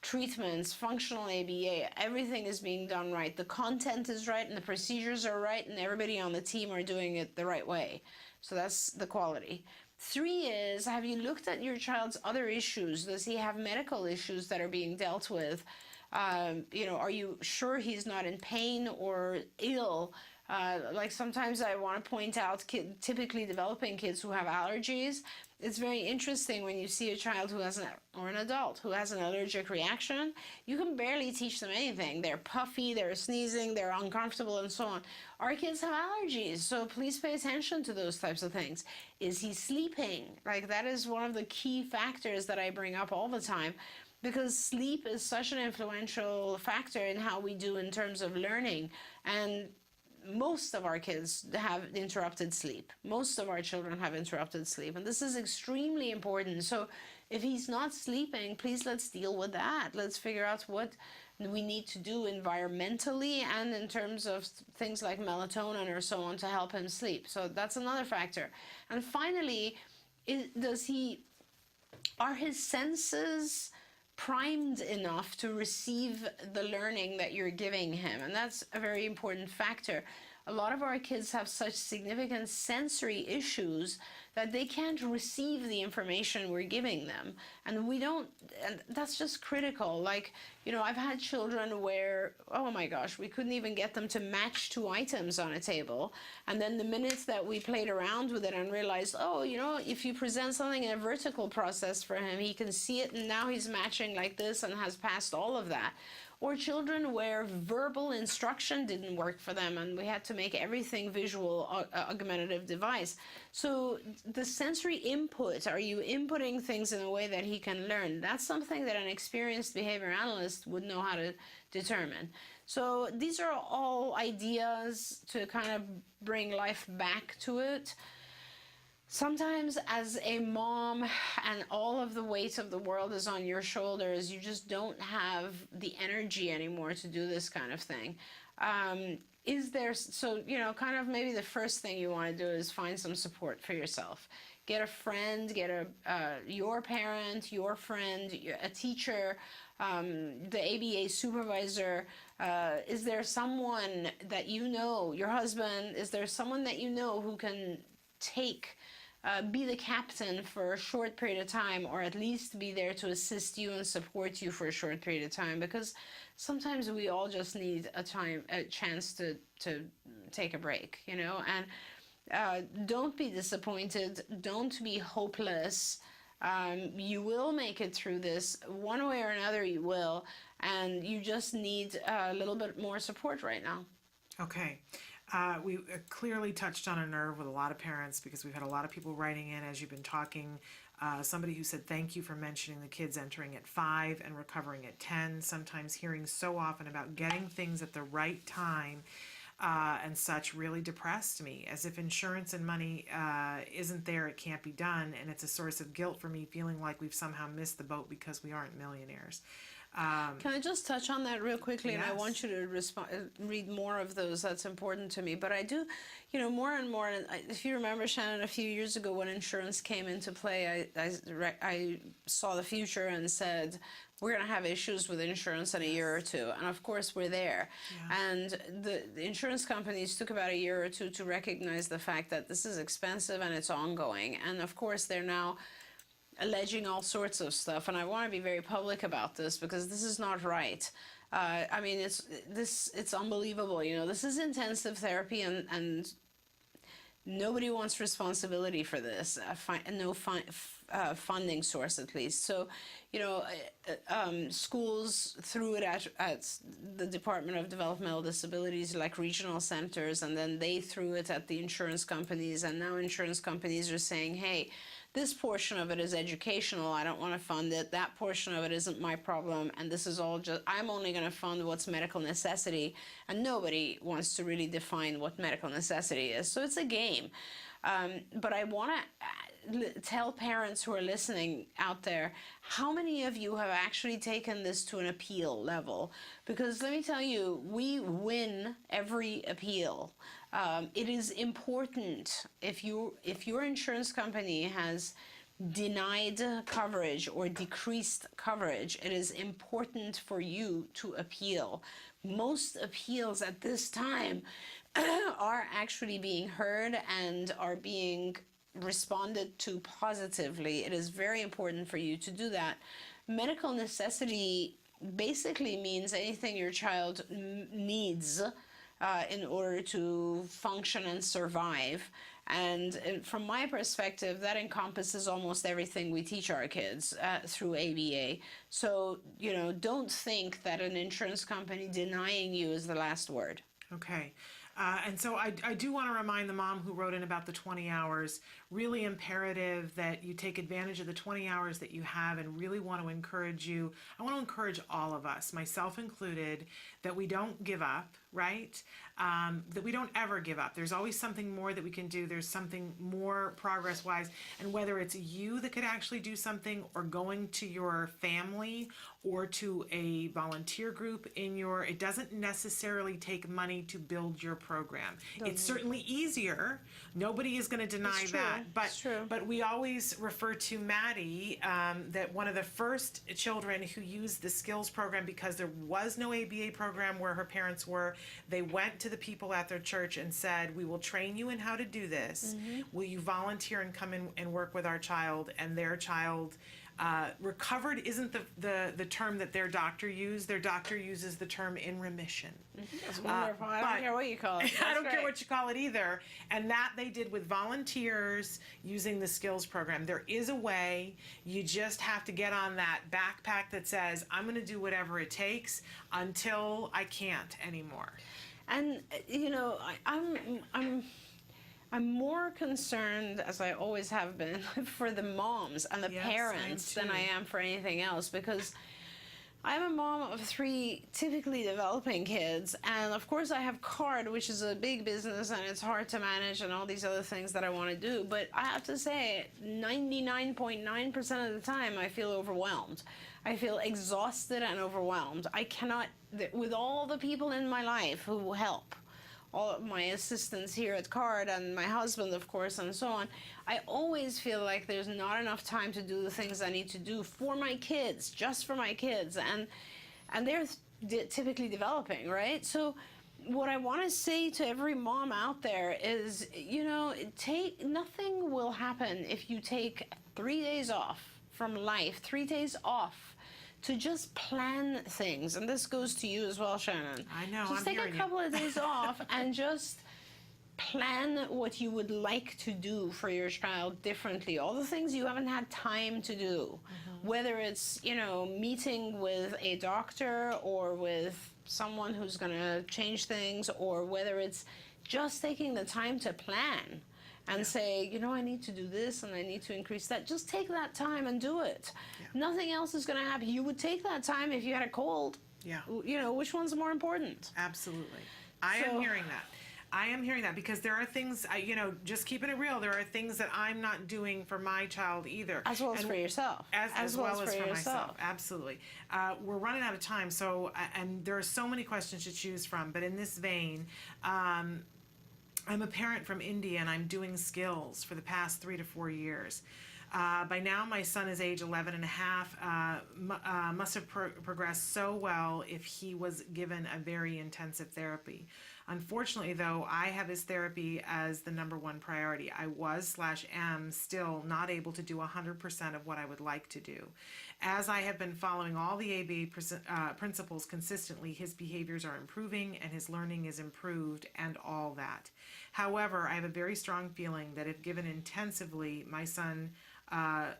treatments, functional ABA, everything is being done right. The content is right and the procedures are right and everybody on the team are doing it the right way. So that's the quality. 3 is, have you looked at your child's other issues? Does he have medical issues that are being dealt with? Are you sure he's not in pain or ill? Like sometimes I want to point out typically developing kids who have allergies. It's very interesting when you see a child who has or an adult who has an allergic reaction. You can barely teach them anything. They're puffy, they're sneezing, they're uncomfortable, and so on. Our kids have allergies, so please pay attention to those types of things. Is he sleeping? Like, that is one of the key factors that I bring up all the time, because sleep is such an influential factor in how we do in terms of learning. And most of our kids have interrupted sleep. Most of our children have interrupted sleep, and this is extremely important. So if he's not sleeping, please let's deal with that. Let's figure out what we need to do environmentally and in terms of things like melatonin or so on to help him sleep. So that's another factor. And finally, are his senses primed enough to receive the learning that you're giving him? And that's a very important factor. A lot of our kids have such significant sensory issues that they can't receive the information we're giving them. And that's just critical. Like, I've had children where, oh my gosh, we couldn't even get them to match two items on a table. And then the minute that we played around with it and realized, if you present something in a vertical process for him, he can see it, and now he's matching like this and has passed all of that. Or children where verbal instruction didn't work for them and we had to make everything visual augmentative device. So the sensory input, are you inputting things in a way that he can learn? That's something that an experienced behavior analyst would know how to determine. So these are all ideas to kind of bring life back to it. Sometimes as a mom and all of the weight of the world is on your shoulders, you just don't have the energy anymore to do this kind of thing. Kind of maybe the first thing you want to do is find some support for yourself. Get a friend, get your parent, your friend, a teacher, the ABA supervisor. Is there someone that you know, your husband, is there someone that you know who can be the captain for a short period of time, or at least be there to assist you and support you for a short period of time? Because sometimes we all just need a chance to take a break, and don't be disappointed. Don't be hopeless. You will make it through this. One way or another you will, and you just need a little bit more support right now. Okay. We clearly touched on a nerve with a lot of parents, because we've had a lot of people writing in as you've been talking. Somebody who said, thank you for mentioning the kids entering at 5 and recovering at 10. Sometimes hearing so often about getting things at the right time and such really depressed me, as if insurance and money isn't there, it can't be done. And it's a source of guilt for me, feeling like we've somehow missed the boat because we aren't millionaires. Can I just touch on that real quickly? Yes. And I want you to read more of those. That's important to me. But I do, more and more. And if you remember, Shannon, a few years ago when insurance came into play, I saw the future and said, we're going to have issues with insurance in a year or two. And of course, we're there. Yeah. And the insurance companies took about a year or two to recognize the fact that this is expensive and it's ongoing. And of course, they're now alleging all sorts of stuff, and I want to be very public about this because this is not right. It's unbelievable. This is intensive therapy, and nobody wants responsibility for this. Funding source, at least. So, schools threw it at the Department of Developmental Disabilities, like regional centers, and then they threw it at the insurance companies, and now insurance companies are saying, hey, this portion of it is educational, I don't want to fund it. That portion of it isn't my problem, and this is all I'm only going to fund what's medical necessity, and nobody wants to really define what medical necessity is. So it's a game. But I want to tell parents who are listening out there, how many of you have actually taken this to an appeal level? Because let me tell you, we win every appeal. It is important, if your insurance company has denied coverage or decreased coverage, it is important for you to appeal. Most appeals at this time are actually being heard and are being responded to positively. It is very important for you to do that. Medical necessity basically means anything your child needs in order to function and survive. And from my perspective, that encompasses almost everything we teach our kids through ABA. So, don't think that an insurance company denying you is the last word. Okay. And so I do want to remind the mom who wrote in about the 20 hours, really imperative that you take advantage of the 20 hours that you have, and really want to encourage you. I want to encourage all of us, myself included, that we don't give up, right? That we don't ever give up. There's always something more that we can do. There's something more progress-wise. And whether it's you that could actually do something, or going to your family or to a volunteer group it doesn't necessarily take money to build your program. It's certainly easier. Nobody is going to deny that. But we always refer to Maddie, that one of the first children who used the skills program, because there was no ABA program where her parents were, they went to the people at their church and said, we will train you in how to do this. Will you volunteer and come in and work with our child? And their child recovered isn't the term that their doctor used. Their doctor uses the term in remission. That's wonderful. I don't care what you call it. I don't care what you call it either. And that they did with volunteers using the skills program. There is a way. You just have to get on that backpack that says, I'm going to do whatever it takes until I can't anymore. And I'm more concerned, as I always have been, for the moms and the parents than I am for anything else, because I'm a mom of 3 typically developing kids, and of course I have CARD, which is a big business and it's hard to manage, and all these other things that I want to do. But I have to say, 99.9% of the time I feel overwhelmed. I feel exhausted and overwhelmed. I cannot, with all the people in my life who help, all of my assistants here at CARD and my husband, of course, and so on, I always feel like there's not enough time to do the things I need to do for my kids, just for my kids, and they're typically developing, right? So what I want to say to every mom out there is, nothing will happen if you take 3 days off from life, 3 days off, to just plan things. And this goes to you as well, Shannon. I know, just take a couple of days off and just plan what you would like to do for your child differently. All the things you haven't had time to do, whether it's, meeting with a doctor or with someone who's going to change things, or whether it's just taking the time to plan and say, I need to do this and I need to increase that. Just take that time and do it. Nothing else is going to happen. You would take that time if you had a cold. Which one's more important? Absolutely. I am hearing that. I am hearing that, because there are things, just keeping it real, there are things that I'm not doing for my child either. As well as for yourself. As well as for myself. Absolutely. We're running out of time, so, and there are so many questions to choose from, but in this vein, I'm a parent from India, and I'm doing skills for the past 3 to 4 years. By now, my son is age 11 and a half, must have progressed so well if he was given a very intensive therapy. Unfortunately, though, I have his therapy as the #1 priority. I was/am still not able to do 100% of what I would like to do. As I have been following all the ABA principles consistently, his behaviors are improving and his learning is improved and all that. However, I have a very strong feeling that if given intensively, my son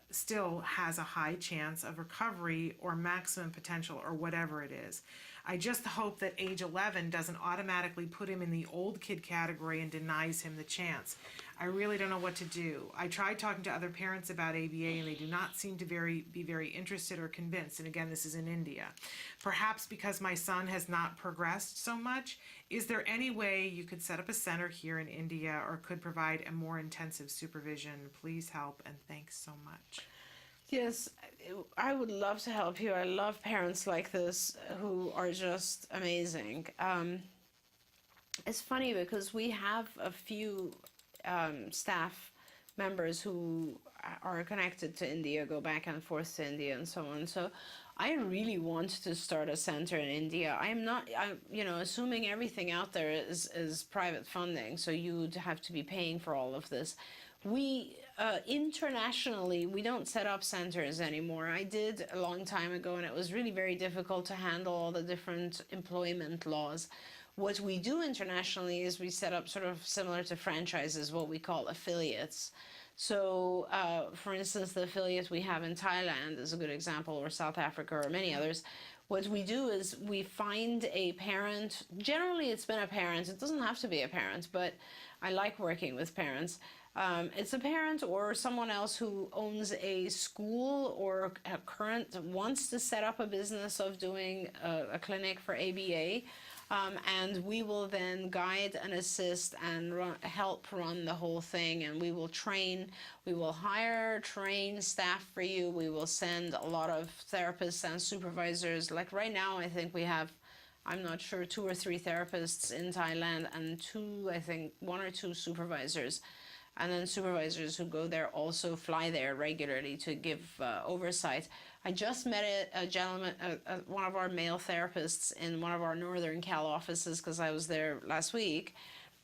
still has a high chance of recovery or maximum potential, or whatever it is. I just hope that age 11 doesn't automatically put him in the old kid category and denies him the chance. I really don't know what to do. I tried talking to other parents about ABA, and they do not seem to be very interested or convinced. And again, this is in India. Perhaps because my son has not progressed so much. Is there any way you could set up a center here in India, or could provide a more intensive supervision? Please help, and thanks so much. Yes, I would love to help you. I love parents like this who are just amazing. It's funny because we have a few staff members who are connected to India, go back and forth to India and so on. So I really want to start a center in India. I'm assuming everything out there is private funding, so you'd have to be paying for all of this. We internationally, we don't set up centers anymore. I did a long time ago, and it was really very difficult to handle all the different employment laws. What we do internationally is we set up sort of similar to franchises, what we call affiliates. So, for instance, the affiliate we have in Thailand is a good example, or South Africa, or many others. What we do is we find a parent. Generally, it's been a parent. It doesn't have to be a parent, but I like working with parents. It's a parent or someone else who owns a school or wants to set up a business of doing a clinic for ABA. And we will then guide and assist and help run the whole thing. And we will train staff for you. We will send a lot of therapists and supervisors. Like right now, I think we have, I'm not sure, 2 or 3 therapists in Thailand and 1 or 2 supervisors. And then supervisors who go there also fly there regularly to give oversight. I just met a gentleman, one of our male therapists in one of our Northern Cal offices because I was there last week.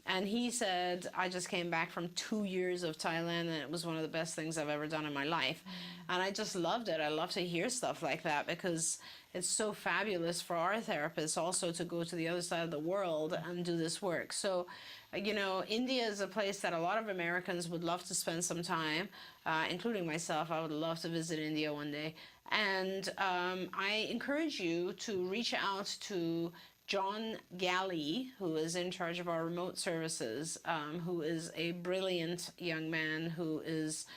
And he said, I just came back from 2 years of Thailand and it was one of the best things I've ever done in my life. And I just loved it. I love to hear stuff like that because it's so fabulous for our therapists also to go to the other side of the world and do this work. So, you know, India is a place that a lot of Americans would love to spend some time, including myself. I would love to visit India one day. And I encourage you to reach out to John Galley, who is in charge of our remote services, who is a brilliant young man who is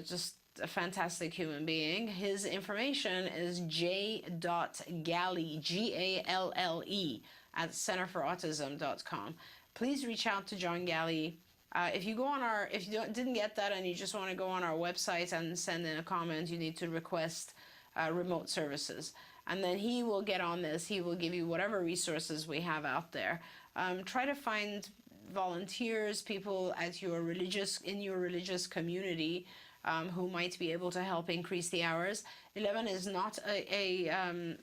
just a fantastic human being. His information is j.galley, Galle, at centerforautism.com. Please reach out to John Galley. If you didn't get that and you just want to go on our website and send in a comment, you need to request remote services. And then he will get on this. He will give you whatever resources we have out there. Try to find volunteers, people in your religious community who might be able to help increase the hours. 11 is not a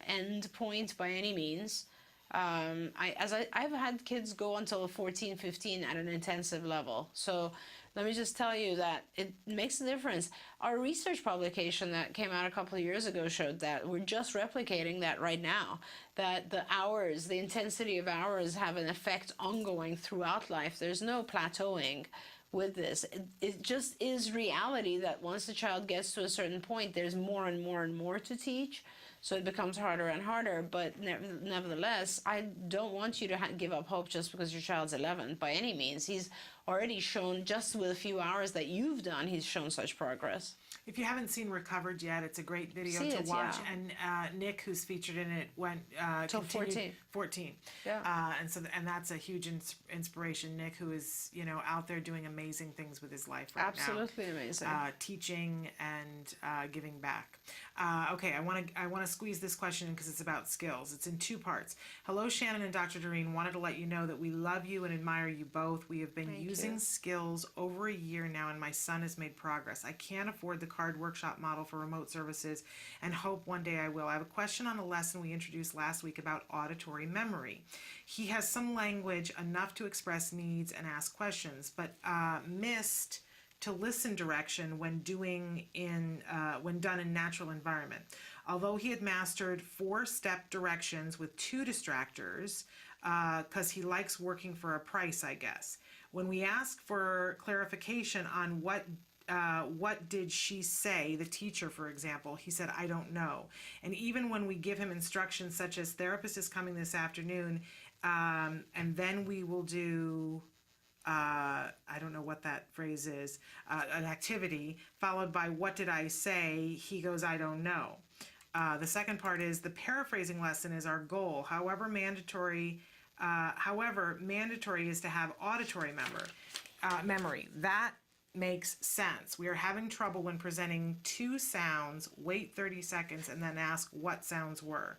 end point by any means. I've had kids go until 14, 15 at an intensive level. So let me just tell you that it makes a difference. Our research publication that came out a couple of years ago showed that we're just replicating that right now, that the intensity of hours have an effect ongoing throughout life. There's no plateauing with this. It just is reality that once the child gets to a certain point, there's more and more and more to teach. So it becomes harder and harder, but nevertheless, I don't want you to give up hope just because your child's 11 by any means. He's already shown, just with a few hours that you've done, he's shown such progress. If you haven't seen Recovered yet, it's a great video See to it, watch. yeah. And Nick, who's featured in it, went Till 14. 14. Yeah. And that's a huge inspiration. Nick, who is out there doing amazing things with his life right now. Absolutely amazing. Teaching and giving back. Okay, I want to squeeze this question in because it's about skills. It's in 2 parts. Hello, Shannon and Dr. Doreen. Wanted to let you know that we love you and admire you both. We have been using skills over a year now, and my son has made progress. I can't afford the card workshop model for remote services and hope one day I will. I have a question on a lesson we introduced last week about auditory memory. He has some language enough to express needs and ask questions, but missed to listen direction when done in natural environment. Although he had mastered 4-step directions with 2 distractors, because he likes working for a price, I guess. When we ask for clarification on what did she say, the teacher, for example, he said, I don't know. And even when we give him instructions such as therapist is coming this afternoon, and then we will do, I don't know what that phrase is, an activity, followed by what did I say, he goes, I don't know. The second part is the paraphrasing lesson is our goal. However, mandatory is to have auditory memory. That makes sense. We are having trouble when presenting 2 sounds, wait 30 seconds, and then ask what sounds were.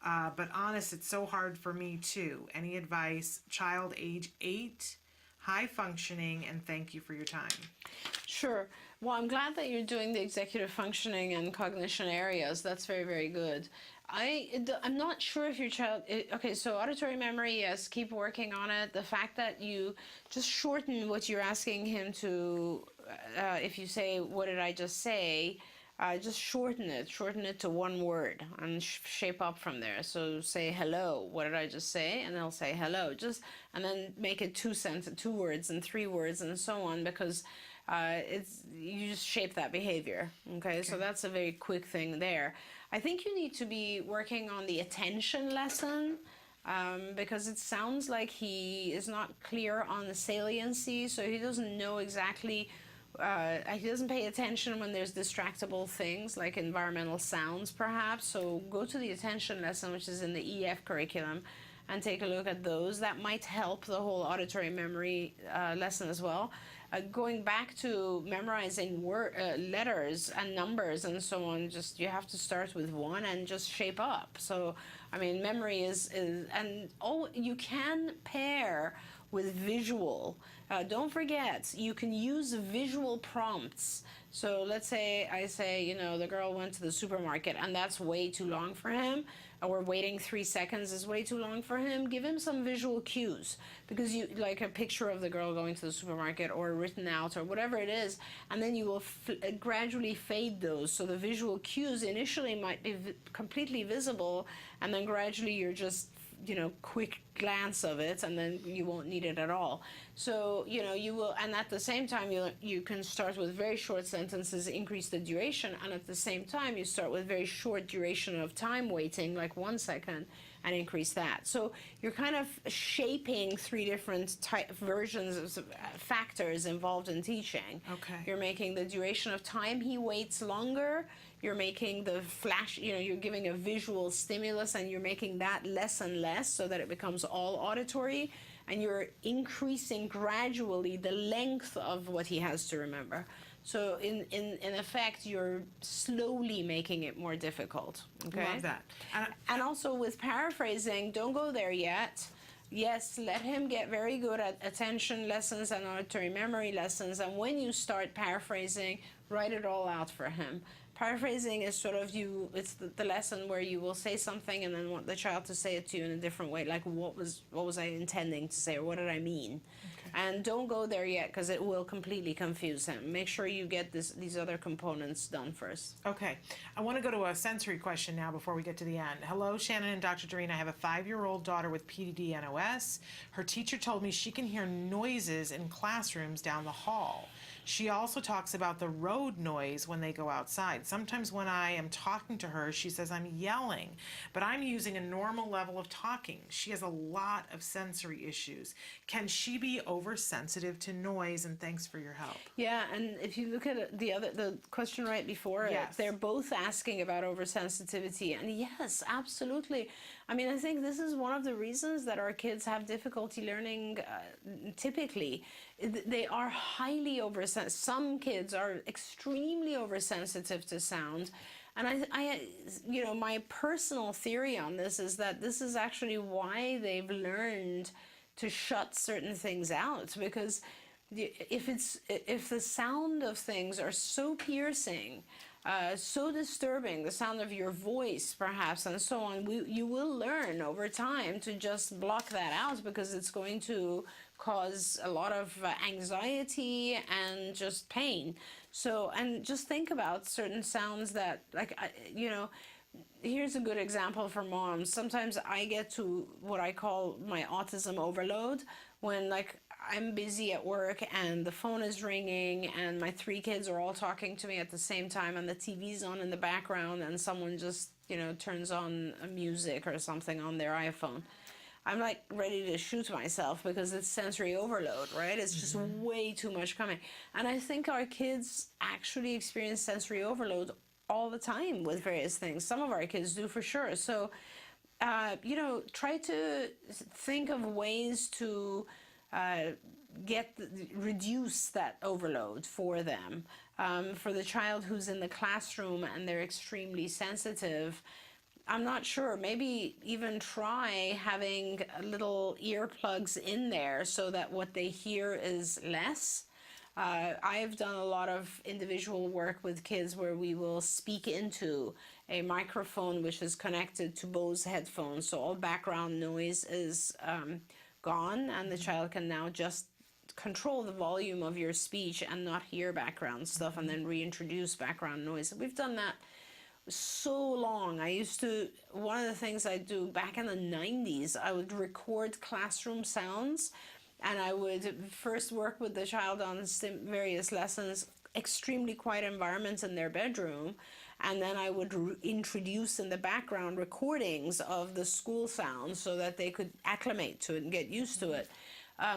But honest, it's so hard for me too. Any advice? Child age 8, high functioning, and thank you for your time. Sure. Well, I'm glad that you're doing the executive functioning and cognition areas. That's very, very good. I'm not sure if your child, okay, so auditory memory, yes, keep working on it. The fact that you just shorten what you're asking him to, if you say, what did I just say, just shorten it to one word and shape up from there. So say hello. What did I just say? And they'll say hello. And then make it 2 words and 3 words and so on, because you just shape that behavior. Okay, so that's a very quick thing there. I think you need to be working on the attention lesson. Because it sounds like he is not clear on the saliency, so he doesn't know exactly, he doesn't pay attention when there's distractible things like environmental sounds perhaps. So go to the attention lesson, which is in the EF curriculum, and take a look at those. That might help the whole auditory memory lesson as well. Going back to memorizing letters and numbers and so on, just you have to start with one and just shape up. So, I mean, memory is and you can pair with visual. Don't forget, you can use visual prompts. So let's say I say, you know, the girl went to the supermarket and that's way too long for him, or waiting 3 seconds is way too long for him. Give him some visual cues, because you like a picture of the girl going to the supermarket or written out or whatever it is, and then you will gradually fade those. So the visual cues initially might be completely visible, and then gradually you're just, you know, quick glance of it, and then you won't need it at all. So, you know, you will, and at the same time you can start with very short sentences, increase the duration, and at the same time you start with very short duration of time waiting, like 1 second, and increase that. So you're kind of shaping 3 different versions of factors involved in teaching. Okay. You're making the duration of time he waits longer. You're making the flash, you know, you're giving a visual stimulus, and you're making that less and less so that it becomes all auditory, and you're increasing gradually the length of what he has to remember. So in effect, you're slowly making it more difficult. Okay? Love that. And also with paraphrasing, don't go there yet. Yes, let him get very good at attention lessons and auditory memory lessons, and when you start paraphrasing, write it all out for him. Paraphrasing is sort of it's the lesson where you will say something and then want the child to say it to you in a different way, like what was I intending to say, or what did I mean? Okay. And don't go there yet, because it will completely confuse him. Make sure you get these other components done first. Okay. I want to go to a sensory question now before we get to the end. Hello, Shannon and Dr. Doreen. I have a 5-year-old daughter with PDD-NOS. Her teacher told me she can hear noises in classrooms down the hall. She also talks about the road noise when they go outside. Sometimes when I am talking to her, she says I'm yelling, but I'm using a normal level of talking. She has a lot of sensory issues. Can she be oversensitive to noise? And thanks for your help. Yeah, and if you look at the question right before it, they're both asking about oversensitivity. And yes, absolutely. I mean, I think this is one of the reasons that our kids have difficulty learning typically. They are highly oversensitive. Some kids are extremely oversensitive to sound. And I, you know, my personal theory on this is that this is actually why they've learned to shut certain things out, because if the sound of things are so piercing, so disturbing, the sound of your voice perhaps and so on, you will learn over time to just block that out, because it's going to cause a lot of anxiety and just pain. So, and just think about certain sounds that, like, you know, here's a good example for moms. Sometimes I get to what I call my autism overload, when like I'm busy at work and the phone is ringing and my 3 kids are all talking to me at the same time and the TV's on in the background and someone just, you know, turns on a music or something on their iPhone. I'm like ready to shoot myself, because it's sensory overload, right? It's just way too much coming. And I think our kids actually experience sensory overload all the time with various things. Some of our kids do for sure. So, you know, try to think of ways to reduce that overload for them. For the child who's in the classroom and they're extremely sensitive, I'm not sure, maybe even try having little earplugs in there so that what they hear is less. I've done a lot of individual work with kids where we will speak into a microphone which is connected to Bose headphones, so all background noise is gone, and the child can now just control the volume of your speech and not hear background stuff, and then reintroduce background noise. We've done that so long. One of the things I do back in the 90s, I would record classroom sounds, and I would first work with the child on various lessons, extremely quiet environments in their bedroom, and then I would introduce in the background recordings of the school sounds so that they could acclimate to it and get used to it.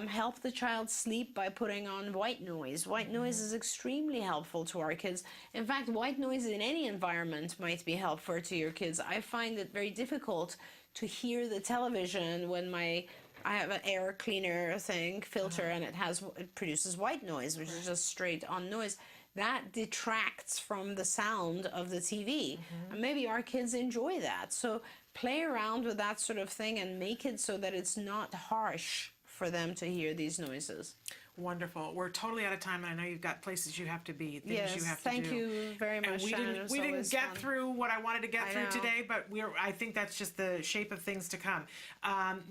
Help the child sleep by putting on white noise. White noise is extremely helpful to our kids. In fact, white noise in any environment might be helpful to your kids. I find it very difficult to hear the television when I have an air cleaner filter, and it produces white noise, which is just straight on noise. That detracts from the sound of the TV. And maybe our kids enjoy that. So play around with that sort of thing and make it so that it's not harsh for them to hear these noises. Wonderful. We're totally out of time, and I know you've got places you have to be, things Yes, you have to thank do. you very much, And we Shannon. didn't, It we was didn't always get fun. through what I wanted to get I through know. today, but I think that's just the shape of things to come.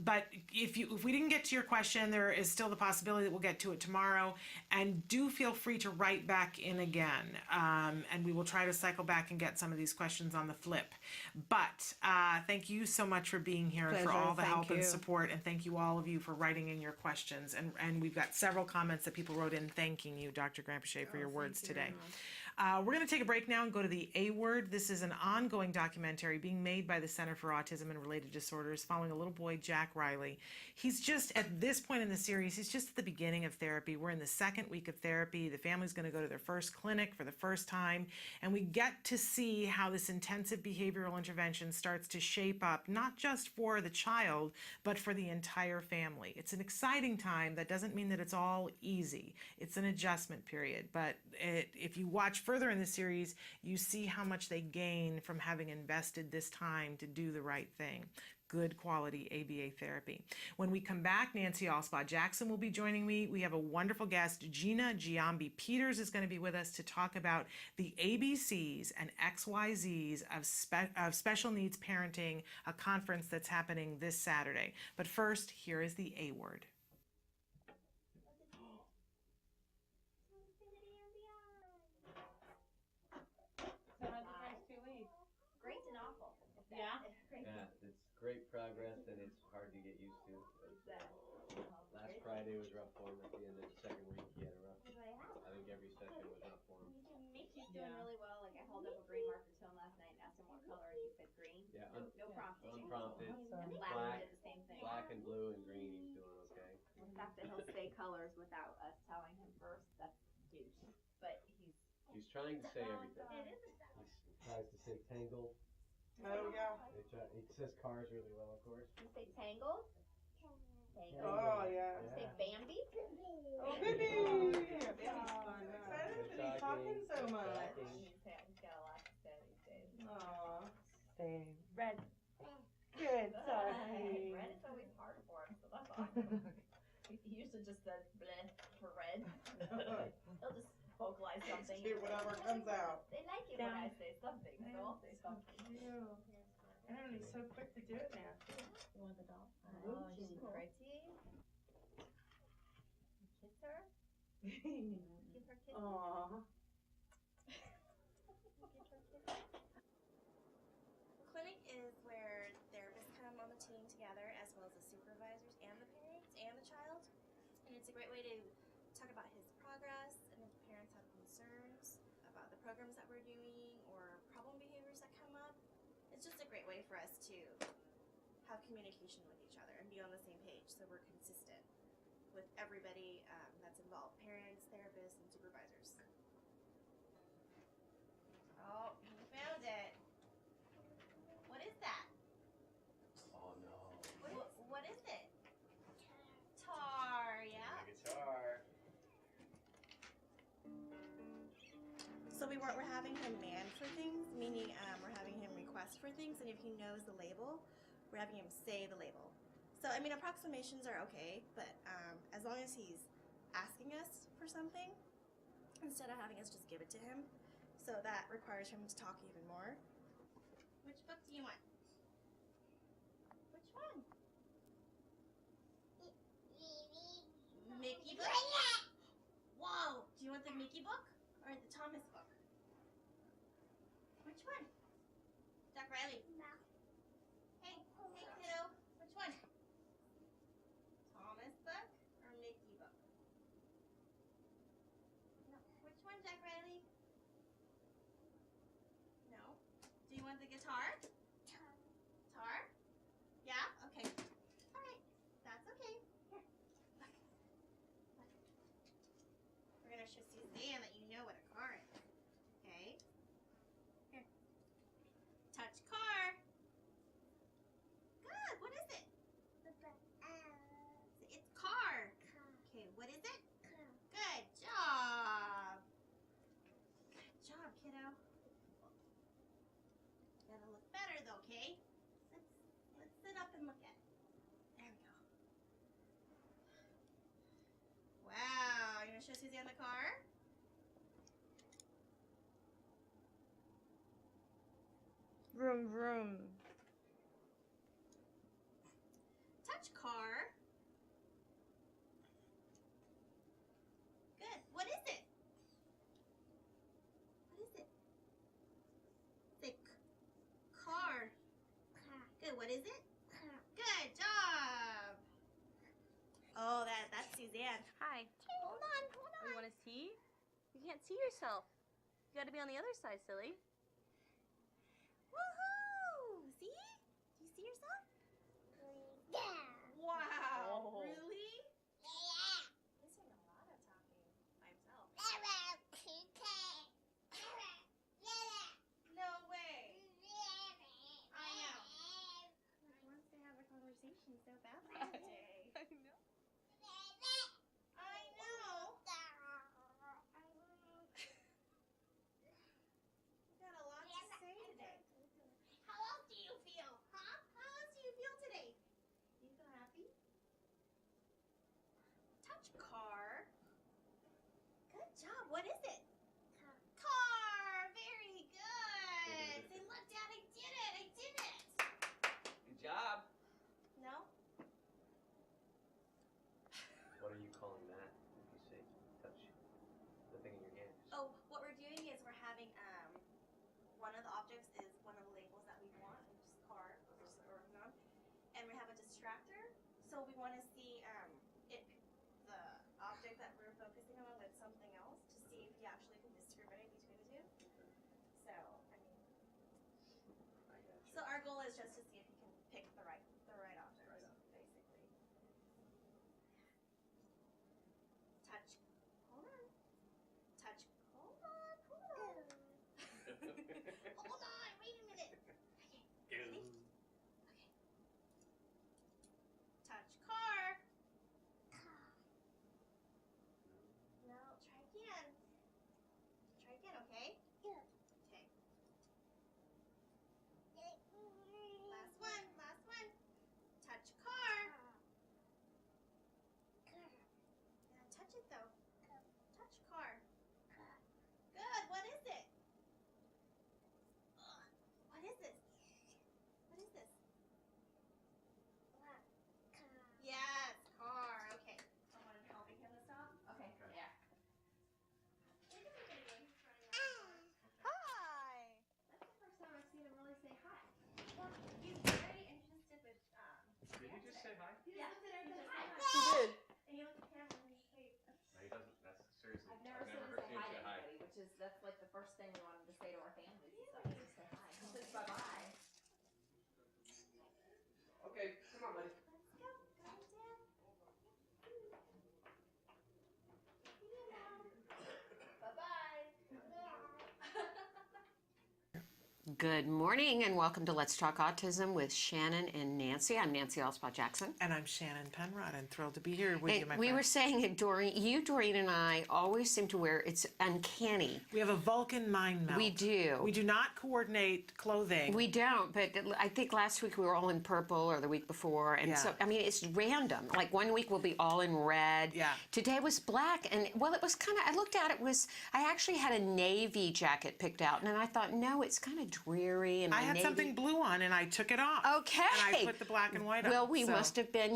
But if we didn't get to your question, there is still the possibility that we'll get to it tomorrow. And do feel free to write back in again, and we will try to cycle back and get some of these questions on the flip. But thank you so much for being here and for Pleasure. all the Thank help and you. support, and thank you all of you for writing in your questions. And we've got several comments that people wrote in thanking you, Dr. Grandpichet, for your words today. We're going to take a break now and go to the A Word. This is an ongoing documentary being made by the Center for Autism and Related Disorders following a little boy, Jack Riley. He's just, at this point in the series, he's just at the beginning of therapy. We're in the second week of therapy. The family's going to go to their first clinic for the first time, and we get to see how this intensive behavioral intervention starts to shape up, not just for the child, but for the entire family. It's an exciting time. That doesn't mean that it's all easy. It's an adjustment period, but if you watch further in the series, you see how much they gain from having invested this time to do the right thing. Good quality ABA therapy. When we come back, Nancy Alspaugh-Jackson will be joining me. We have a wonderful guest. Gina Giambi-Peters is going to be with us to talk about the ABCs and XYZs of special needs parenting, a conference that's happening this Saturday. But first, here is the A Word. Great and awful. Yeah? Yeah, it's great progress and it's hard to get used to. Last Friday was rough for him. At the end of the second week, he had a rough. I think every session was rough for him. He's doing really well. Like I held up a green marker to him last night and asked him what color, and he said green. Yeah, No prompting. unprompted. And Black, Lavender did the same thing. black and blue and green. He's doing okay. The fact that he'll say colors without us telling him first, that's huge. But He's trying to say everything. it is. He tries to say tangled. Oh yeah. He says cars really well, of course. You say tangled. Tangled. Oh yeah. You say Bambi. Oh baby. Baby's fun. Excited to be talking so much. He's got a lot to say these days. Aw. Say red. Good, sorry. Red is always hard for him, so that's awesome. He usually just says bleh for red. He'll just vocalize something. Hear whatever comes out. They like it when I say something, so I'll say something. And he's so quick to do it now. You want the doll? Oh, she's pretty. Kiss her. Give her kiss. Aww. Clinic is where therapists come on the team together, as well as the supervisors and the parents and the child. And it's a great way to talk about his progress, and if the parents have concerns about the programs that we're doing or problem behaviors that come up, it's just a great way for us to have communication with each other and be on the same page so we're consistent with everybody that's involved, parents, therapists, and supervisors. Oh, you found it. What is that? Oh no. What is it? Guitar, yeah. Guitar. So we're having him demand for things, meaning we're having him request for things, and if he knows the label, we're having him say the label. So I mean, approximations are okay, but as long as he's asking us for something, instead of having us just give it to him, so that requires him to talk even more. Which book do you want? Which one? Mickey book? Which one? Jack Riley. No. Hey, kiddo. Which one? Thomas book or Mickey book? No. Which one, Jack Riley? No. Do you want the guitar? Guitar? Yeah? Okay. All right. That's okay. Here. Look. Look. We're going to show Suzanne that you know what a car is. Okay? Here. Touch car. Good. What is it? It's car. Okay, what is it? Good job. Good job, kiddo. Gotta look better though, okay? Let's sit up and look at it. There we go. Wow, you gonna show Suzanne the car? Vroom vroom. Touch car. Good. What is it? What is it? It's a car. Good. What is it? Good job. Oh, that's Suzanne. Hi. Hold on. Oh, you want to see? You can't see yourself. You got to be on the other side, silly. Woohoo! See? Do you see yourself? Wow. Oh. Really? He's doing a lot of talking by himself. No way. I know. He wants to have a conversation so badly today. I know. I know. You got a lot to say today. How else do you feel? Huh? How else do you feel today? You feel happy? Touch car. Good job. What is it? Car. Very good. Say, look, Dad, I did it. I did it. Good job. No? What are you calling that? If you say touch the thing in your hand. Oh, what we're doing is we're having one of the objects is one of the labels that we want, which is car, which is what we're working on, and we have a distractor. So we want to see the object that we're focusing on with something else to see if he actually can discriminate between the two. So I mean, I got you. so our goal is just to see if he can pick the right object, basically. Touch. Hold on. Touch. Hold on. Hold on. Hold on. Wait a minute. Okay. Ready? Okay. Touch car. No. Try again. Try again. Okay. Okay. Last one. Last one. Touch car. Yeah, touch it though. Touch car. Good. What is it? What is this? What is this? Yes, car. Okay. Someone helping him to stop? Okay. Yeah. Hi. That's the first time I've seen him really say hi. Well, he's very interested with Did he just say hi? He just looked at her and said hi. He did. And he looked at the camera and he said, No, he doesn't. That's seriously. I've never seen him heard say him hi to say hi. anybody, that's like the first thing we wanted to say to our families and stuff, is just say hi. He says bye-bye. Okay, come on, buddy. let's go. Go, Dad. Good morning and welcome to Let's Talk Autism with Shannon and Nancy. I'm Nancy Alspaugh-Jackson. And I'm Shannon Penrod, and thrilled to be here with you, my We friend. were saying it, Doreen and I always seem to wear, it's uncanny. We have a Vulcan mind melt. We do. We do not coordinate clothing. We don't, but I think last week we were all in purple or the week before. And so, I mean, it's random. Like one week we'll be all in red. Yeah. Today was black. And, well, it was kind of, I looked at it, I actually had a navy jacket picked out. And then I thought, no, it's kind of dreary, and I my had navy... something blue on, and I took it off. Okay. And I put the black and white on. Well, we so. must have been,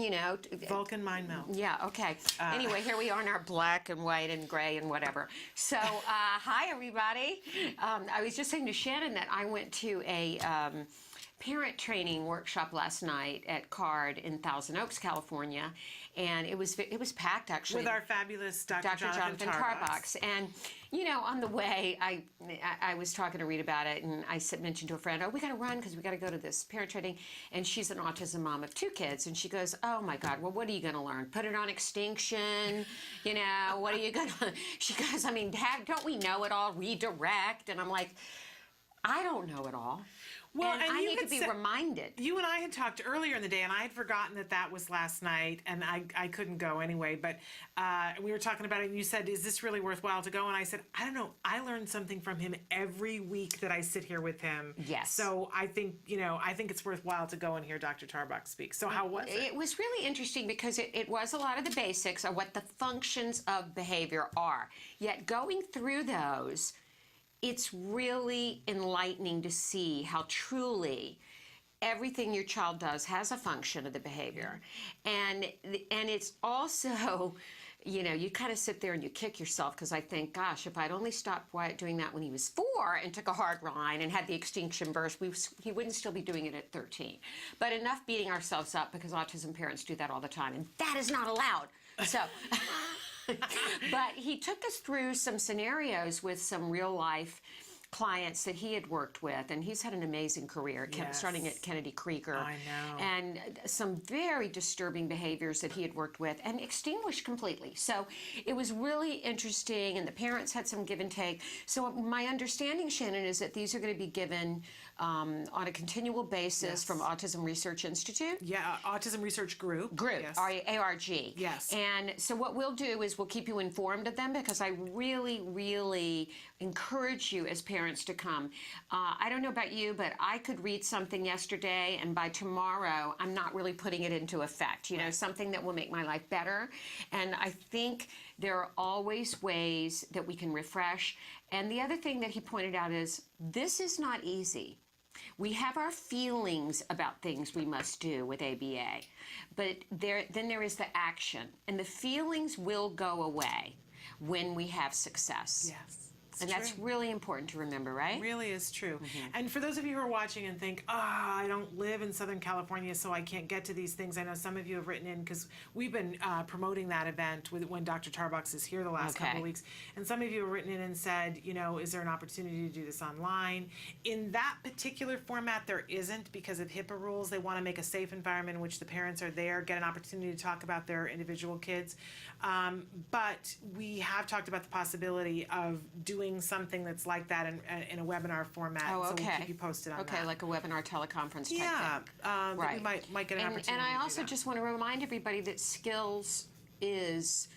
Vulcan mind melt. Yeah, okay. Anyway, here we are in our black and white and gray and whatever. So, hi, everybody. I was just saying to Shannon that I went to a parent training workshop last night at CARD in Thousand Oaks, California, and it was packed, actually. With our fabulous Dr. Jonathan Tarbox. And, on the way, I was talking to Reed about it, and I mentioned to a friend, we got to run because we got to go to this parent training. And she's an autism mom of 2 kids, and she goes, oh, my God, well, what are you going to learn? Put it on extinction? What are you going to... She goes, Dad, don't we know it all? Redirect? And I'm like, I don't know it all. Well, and I need to be reminded. You and I had talked earlier in the day, and I had forgotten that was last night, and I couldn't go anyway. But we were talking about it, and you said, is this really worthwhile to go? And I said, I don't know. I learn something from him every week that I sit here with him. Yes. So I think, I think it's worthwhile to go and hear Dr. Tarbox speak. So how was it? It was really interesting because it was a lot of the basics of what the functions of behavior are. Yet going through those, it's really enlightening to see how truly everything your child does has a function of the behavior. And it's also, you kind of sit there and you kick yourself because I think, gosh, if I'd only stopped Wyatt doing that when he was 4 and took a hard line and had the extinction burst, he wouldn't still be doing it at 13. But enough beating ourselves up because autism parents do that all the time, and that is not allowed. So... But he took us through some scenarios with some real-life clients that he had worked with, and he's had an amazing career, starting at Kennedy Krieger. I know. And some very disturbing behaviors that he had worked with and extinguished completely. So it was really interesting, and the parents had some give and take. So my understanding, Shannon, is that these are going to be given on a continual basis from Autism Research Institute. Yeah, Autism Research Group. Yes. ARG. Yes. And so what we'll do is we'll keep you informed of them because I really, really encourage you as parents to come. I don't know about you, but I could read something yesterday, and by tomorrow, I'm not really putting it into effect. Something that will make my life better. And I think there are always ways that we can refresh. And the other thing that he pointed out is this is not easy. We have our feelings about things we must do with ABA, but then there is the action, and the feelings will go away when we have success. Yes. And that's really important to remember, right? It really is true. And for those of you who are watching and think, I don't live in Southern California, so I can't get to these things. I know some of you have written in because we've been promoting that event when Dr. Tarbox is here the last couple of weeks. And some of you have written in and said, is there an opportunity to do this online? In that particular format, there isn't because of HIPAA rules. They want to make a safe environment in which the parents are there, get an opportunity to talk about their individual kids. But we have talked about the possibility of doing something that's like that in a webinar format. Oh, okay. So we'll keep you posted on that. Okay, like a webinar teleconference type thing. Right. We might get an opportunity. And I to also just want to remind everybody that skills is,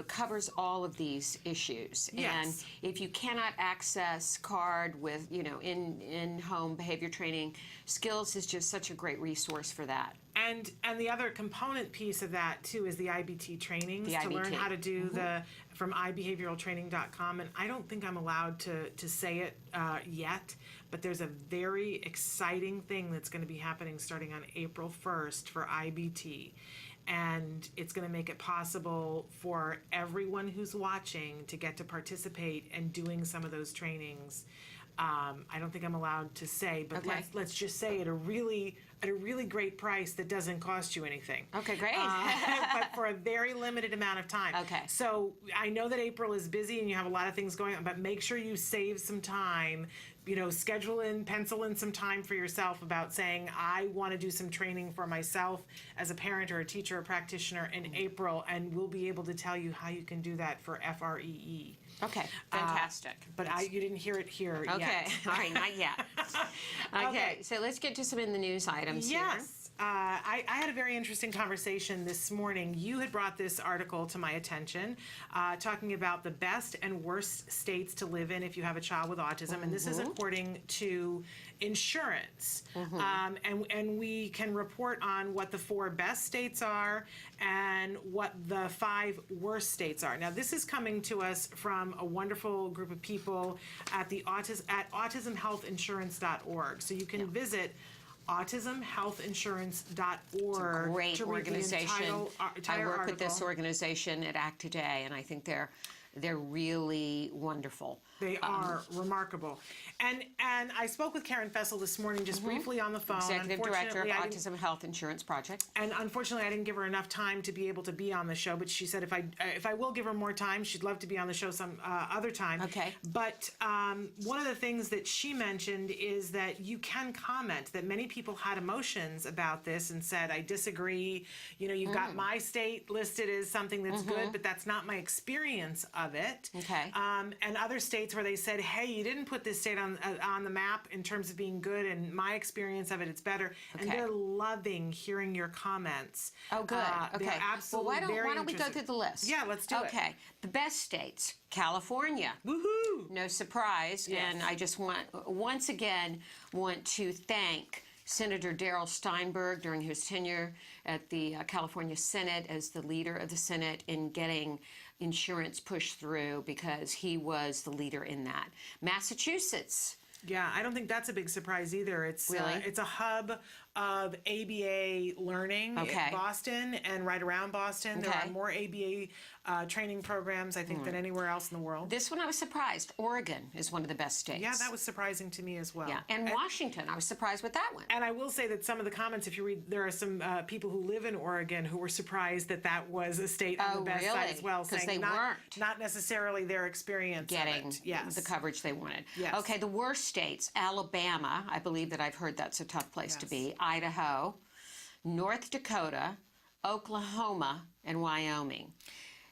covers all of these issues. Yes. And if you cannot access CARD with, in-home behavior training, skills is just such a great resource for that. And the other component piece of that too is the IBT trainings to learn how to do from ibehavioraltraining.com. And I don't think I'm allowed to say it yet, but there's a very exciting thing that's going to be happening starting on April 1st for IBT. And it's going to make it possible for everyone who's watching to get to participate in doing some of those trainings. I don't think I'm allowed to say, but let's just say at a really great price that doesn't cost you anything. Okay, great. But for a very limited amount of time. Okay. So I know that April is busy and you have a lot of things going on, but make sure you save some time. Pencil in some time for yourself about saying, I want to do some training for myself as a parent or a teacher or practitioner in April, and we'll be able to tell you how you can do that for FREE. Okay, fantastic. But you didn't hear it here yet. Okay, all right, not yet. Okay, so let's get to some in the news items here. Yes. I had a very interesting conversation this morning. You had brought this article to my attention, talking about the best and worst states to live in if you have a child with autism, and this is according to insurance. And we can report on what the 4 best states are and what the 5 worst states are. Now, this is coming to us from a wonderful group of people at autismhealthinsurance.org. So you can visit autismhealthinsurance.org. Great to read the organization. entire I work article. with this organization at Act Today, and I think they're really wonderful. They are remarkable. And I spoke with Karen Fessel this morning just briefly on the phone. Executive Director of Unfortunately, Autism Health Insurance Project. And unfortunately, I didn't give her enough time to be able to be on the show, but she said if I will give her more time, she'd love to be on the show some other time. Okay. But one of the things that she mentioned is that you can comment, that many people had emotions about this and said, I disagree. You know, you've got my state listed as something that's good, but that's not my experience of it. Okay. And other states where they said, hey, you didn't put this state on the map in terms of being good, and my experience of it, it's better. And Okay. they're loving hearing your comments. Oh, good. Okay. They're absolutely well, why don't we go interested. through the list? Yeah, let's do it. Okay. The best states: California. Woohoo! No surprise. Yes. And I just once again want to thank Senator Darrell Steinberg during his tenure at the California Senate as the leader of the Senate in getting insurance pushed through, because he was the leader in that. Massachusetts. Yeah, I don't think that's a big surprise either. It's Really? It's a hub of ABA learning Okay. in Boston and right around Boston. There Okay. are more ABA training programs, I think, than anywhere else in the world. This one I was surprised. Oregon is one of the best states. Yeah, that was surprising to me as well. Yeah, and Washington, I was surprised with that one. And I will say that some of the comments, if you read, there are some people who live in Oregon who were surprised that that was a state on the best side really? as well, 'Cause saying they weren't not necessarily their experience Getting of it. Yes. the coverage they wanted. Yes. Okay, the worst states: Alabama. I believe that I've heard that's a tough place to be. Idaho, North Dakota, Oklahoma, and Wyoming.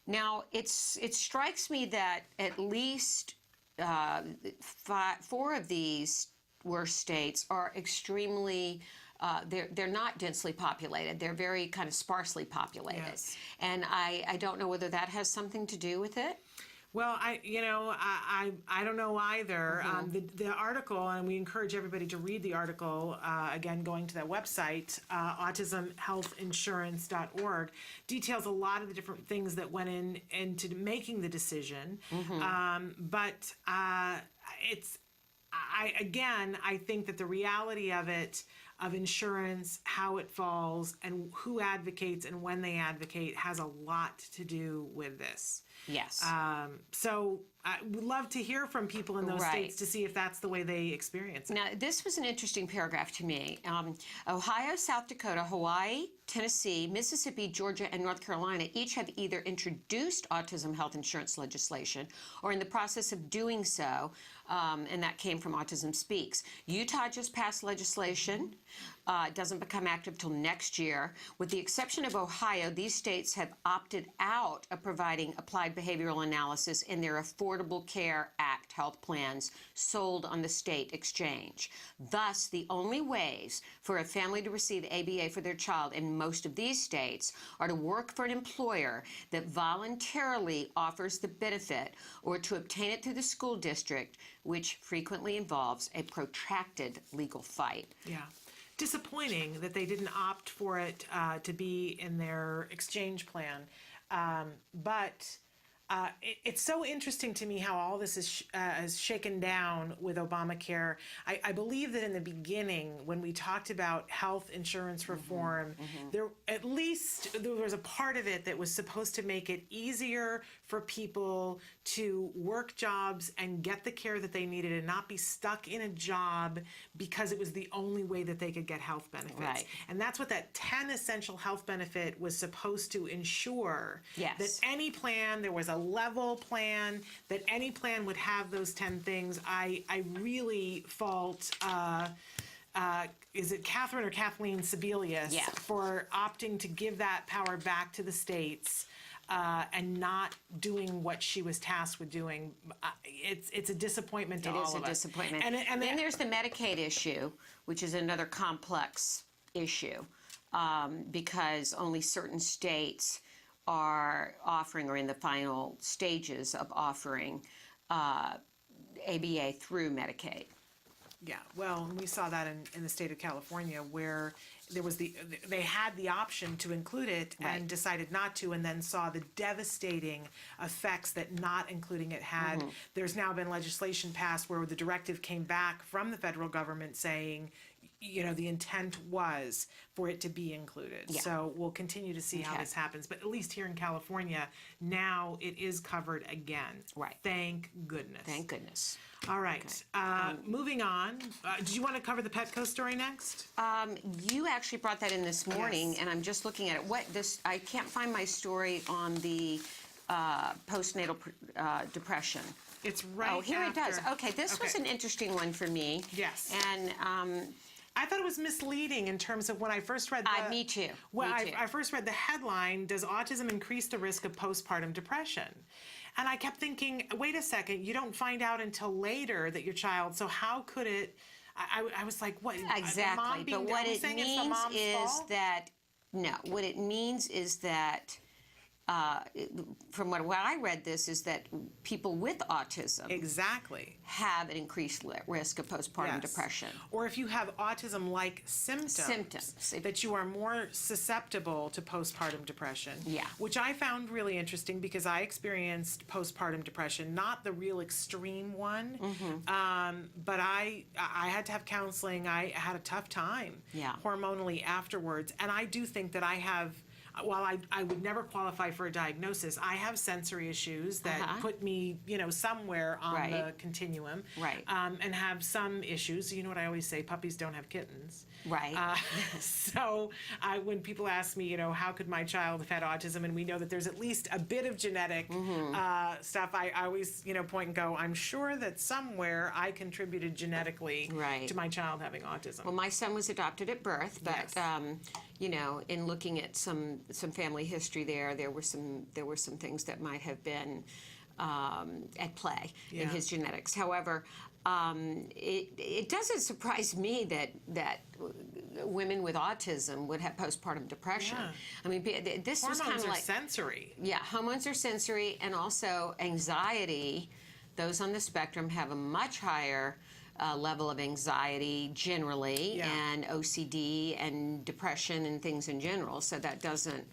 Now, it strikes me that at least 4 of these worst states are extremely. They're not densely populated. They're very kind of sparsely populated. Yes. And I don't know whether that has something to do with it. Well, I don't know either. The article, and we encourage everybody to read the article, again, going to that website, autismhealthinsurance.org, details a lot of the different things that went into making the decision. But I think that the reality of it, of insurance, how it falls, and who advocates and when they advocate has a lot to do with this. Yes. So I would love to hear from people in those states to see if that's the way they experience it. Now, this was an interesting paragraph to me. Ohio, South Dakota, Hawaii, Tennessee, Mississippi, Georgia, and North Carolina each have either introduced autism health insurance legislation or in the process of doing so, and that came from Autism Speaks. Utah just passed legislation. It doesn't become active till next year. With the exception of Ohio, these states have opted out of providing applied behavioral analysis in their Affordable Care Act health plans sold on the state exchange. Thus, the only ways for a family to receive ABA for their child in most of these states are to work for an employer that voluntarily offers the benefit, or to obtain it through the school district, which frequently involves a protracted legal fight. Yeah. Disappointing that they didn't opt for it to be in their exchange plan. But it's so interesting to me how all this is shaken down with Obamacare. I believe that in the beginning, when we talked about health insurance reform, there was a part of it that was supposed to make it easier for people to work jobs and get the care that they needed and not be stuck in a job because it was the only way that they could get health benefits. Right. And that's what that 10 essential health benefit was supposed to ensure. Yes. That any plan, there was a level plan, that any plan would have those 10 things. I really fault is it Catherine or Kathleen Sebelius for opting to give that power back to the states and not doing what she was tasked with doing. It's a disappointment to all of us. It is a disappointment. And then there's the Medicaid issue, which is another complex issue. because only certain states are offering or in the final stages of offering ABA through Medicaid. Yeah, well, and we saw that in the state of California where there was they had the option to include it and decided not to, and then saw the devastating effects that not including it had. There's now been legislation passed where the directive came back from the federal government saying, you know, the intent was for it to be included. Yeah. So we'll continue to see how this happens. But at least here in California, now it is covered again. Right. Thank goodness. Thank goodness. All right. Moving on. Did you want to cover the Petco story next? You actually brought that in this morning, and I'm just looking at it. I can't find my story on the postnatal depression. It's right. Oh, here it does. after. Okay, this was an interesting one for me. Yes. And I thought it was misleading in terms of when I first read the... me too. Well, Me too. I first read the headline, "Does autism increase the risk of postpartum depression?" And I kept thinking, wait a second, you don't find out until later that your child, so how could it... I was like, what? Exactly. But what it means is that, no, what it means is that, from what I read this, is that people with autism have an increased risk of postpartum depression. Or if you have autism-like symptoms, that you are more susceptible to postpartum depression. Yeah. Which I found really interesting because I experienced postpartum depression, not the real extreme one, but I had to have counseling. I had a tough time hormonally afterwards, and I do think that I have... While I would never qualify for a diagnosis, I have sensory issues that put me, you know, somewhere on the continuum. Right. And have some issues. You know what I always say, puppies don't have kittens. Right. So when people ask me, you know, how could my child have had autism, and we know that there's at least a bit of genetic stuff, I always, you know, point and go, I'm sure that somewhere I contributed genetically to my child having autism. Well, my son was adopted at birth, but you know, in looking at some family history there were some things that might have been at play in his genetics. However, it doesn't surprise me that women with autism would have postpartum depression. I mean, this was kind of like sensory. Yeah, hormones are sensory, and also anxiety. Those on the spectrum have a much higher level of anxiety generally, and OCD and depression and things in general. So that doesn't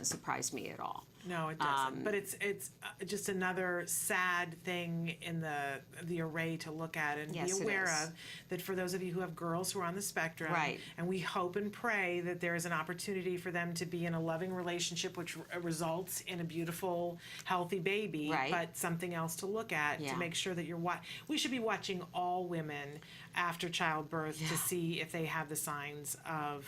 surprise me at all. No, it doesn't. But it's just another sad thing in the array to look at and be aware of. That for those of you who have girls who are on the spectrum, and we hope and pray that there is an opportunity for them to be in a loving relationship, which results in a beautiful, healthy baby. But something else to look at to make sure that we should be watching all women after childbirth to see if they have the signs of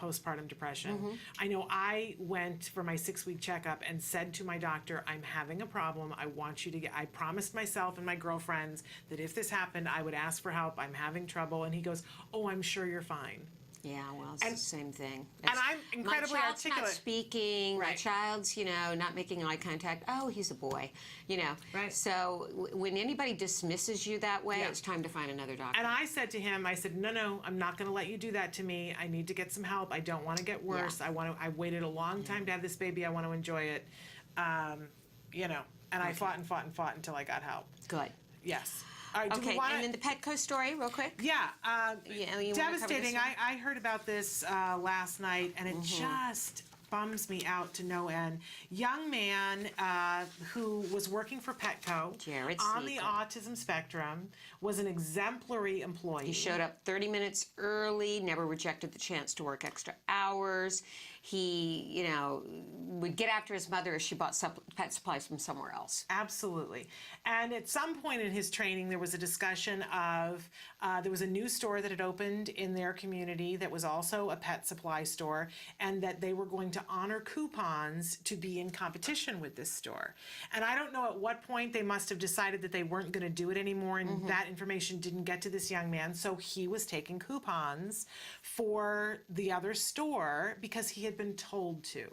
postpartum depression. I know I went for my 6-week checkup and said to my doctor, I'm having a problem. I promised myself and my girlfriends that if this happened, I would ask for help. I'm having trouble. And he goes, oh, I'm sure you're fine. Yeah, well, it's the same thing. And I'm incredibly my child's articulate. Not speaking. My child's, you know, not making eye contact. Oh, he's a boy. You know. So when anybody dismisses you that way, it's time to find another doctor. And I said to him, I said, no, I'm not going to let you do that to me. I need to get some help. I don't want to get worse. I waited a long time to have this baby. I want to enjoy it. You know. And I fought and fought and fought until I got help. Good. Yes. All right, okay, and then the Petco story, real quick. Yeah, you devastating. I heard about this last night, and it just bums me out to no end. Young man who was working for Petco on the autism spectrum, was an exemplary employee. He showed up 30 minutes early, never rejected the chance to work extra hours. He, you know, would get after his mother if she bought pet supplies from somewhere else. Absolutely. And at some point in his training, there was a discussion of, there was a new store that had opened in their community that was also a pet supply store, and that they were going to honor coupons to be in competition with this store. And I don't know at what point they must have decided that they weren't going to do it anymore, and that information didn't get to this young man, so he was taking coupons for the other store because he had been told to.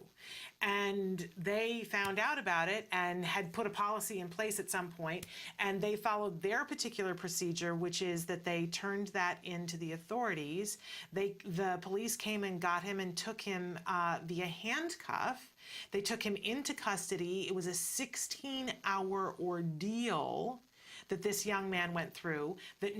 And they found out about it and had put a policy in place at some point, and they followed their particular procedure, which is that they turned that into the authorities. The police came and got him and took him via handcuff. They took him into custody. It was a 16-hour ordeal that this young man went through, that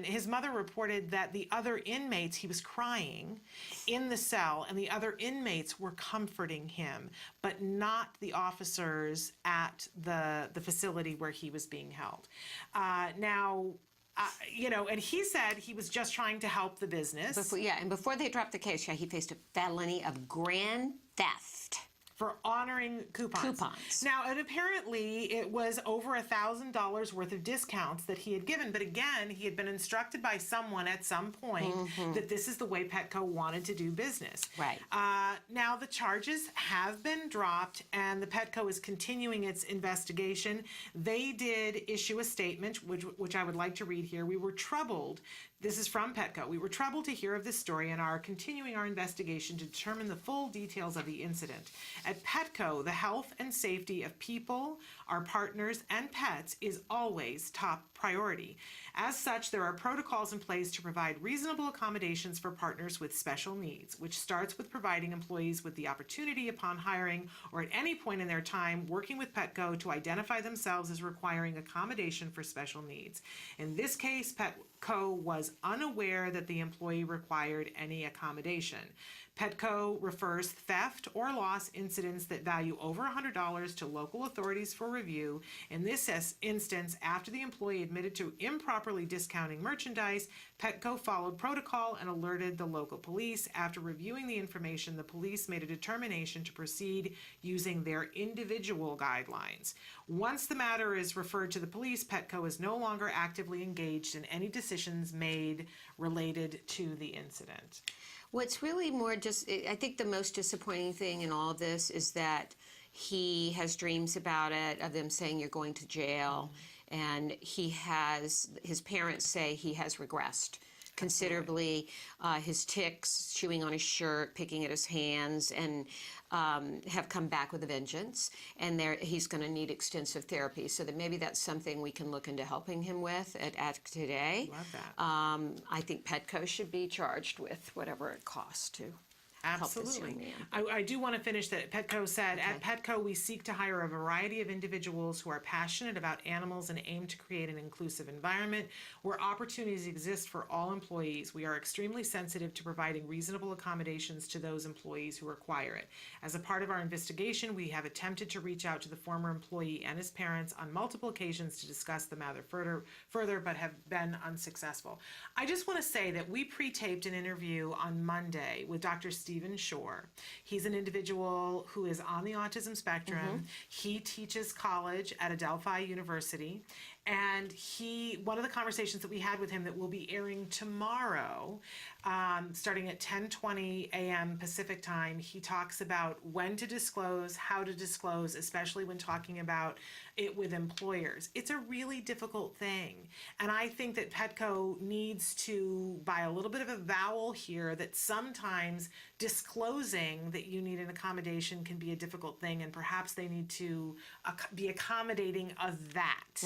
his mother reported that the other inmates, he was crying in the cell, and the other inmates were comforting him, but not the officers at the facility where he was being held. And he said he was just trying to help the business. Before they dropped the case, he faced a felony of grand theft. For honoring coupons. Now, and apparently it was over $1,000 worth of discounts that he had given. But again, he had been instructed by someone at some point that this is the way Petco wanted to do business. Right. Now, the charges have been dropped, and the Petco is continuing its investigation. They did issue a statement, which I would like to read here. We were troubled. This is from Petco. We were troubled to hear of this story and are continuing our investigation to determine the full details of the incident. At Petco, the health and safety of people, our partners, and pets is always top priority. As such, there are protocols in place to provide reasonable accommodations for partners with special needs, which starts with providing employees with the opportunity upon hiring or at any point in their time working with Petco to identify themselves as requiring accommodation for special needs. In this case, Petco was unaware that the employee required any accommodation. Petco refers theft or loss incidents that value over $100 to local authorities for review. In this instance, after the employee admitted to improperly discounting merchandise, Petco followed protocol and alerted the local police. After reviewing the information, the police made a determination to proceed using their individual guidelines. Once the matter is referred to the police, Petco is no longer actively engaged in any decisions made related to the incident. What's really I think the most disappointing thing in all of this is that he has dreams about it, of them saying you're going to jail, and his parents say he has regressed considerably. His tics, chewing on his shirt, picking at his hands, and have come back with a vengeance, and he's going to need extensive therapy. So that maybe that's something we can look into helping him with at Act Today. Love that. I think Petco should be charged with whatever it costs to help this young man. I do want to finish that. Petco said, At Petco, we seek to hire a variety of individuals who are passionate about animals and aim to create an inclusive environment where opportunities exist for all employees. We are extremely sensitive to providing reasonable accommodations to those employees who require it. As a part of our investigation, we have attempted to reach out to the former employee and his parents on multiple occasions to discuss the matter further, but have been unsuccessful. I just want to say that we pre-taped an interview on Monday with Dr. Stephen Shore. He's an individual who is on the autism spectrum. He teaches college at Adelphi University. And one of the conversations that we had with him that will be airing tomorrow, starting at 10:20 a.m. Pacific time, he talks about when to disclose, how to disclose, especially when talking about it with employers. It's a really difficult thing. And I think that Petco needs to buy a little bit of a vowel here that sometimes disclosing that you need an accommodation can be a difficult thing, and perhaps they need to be accommodating of that.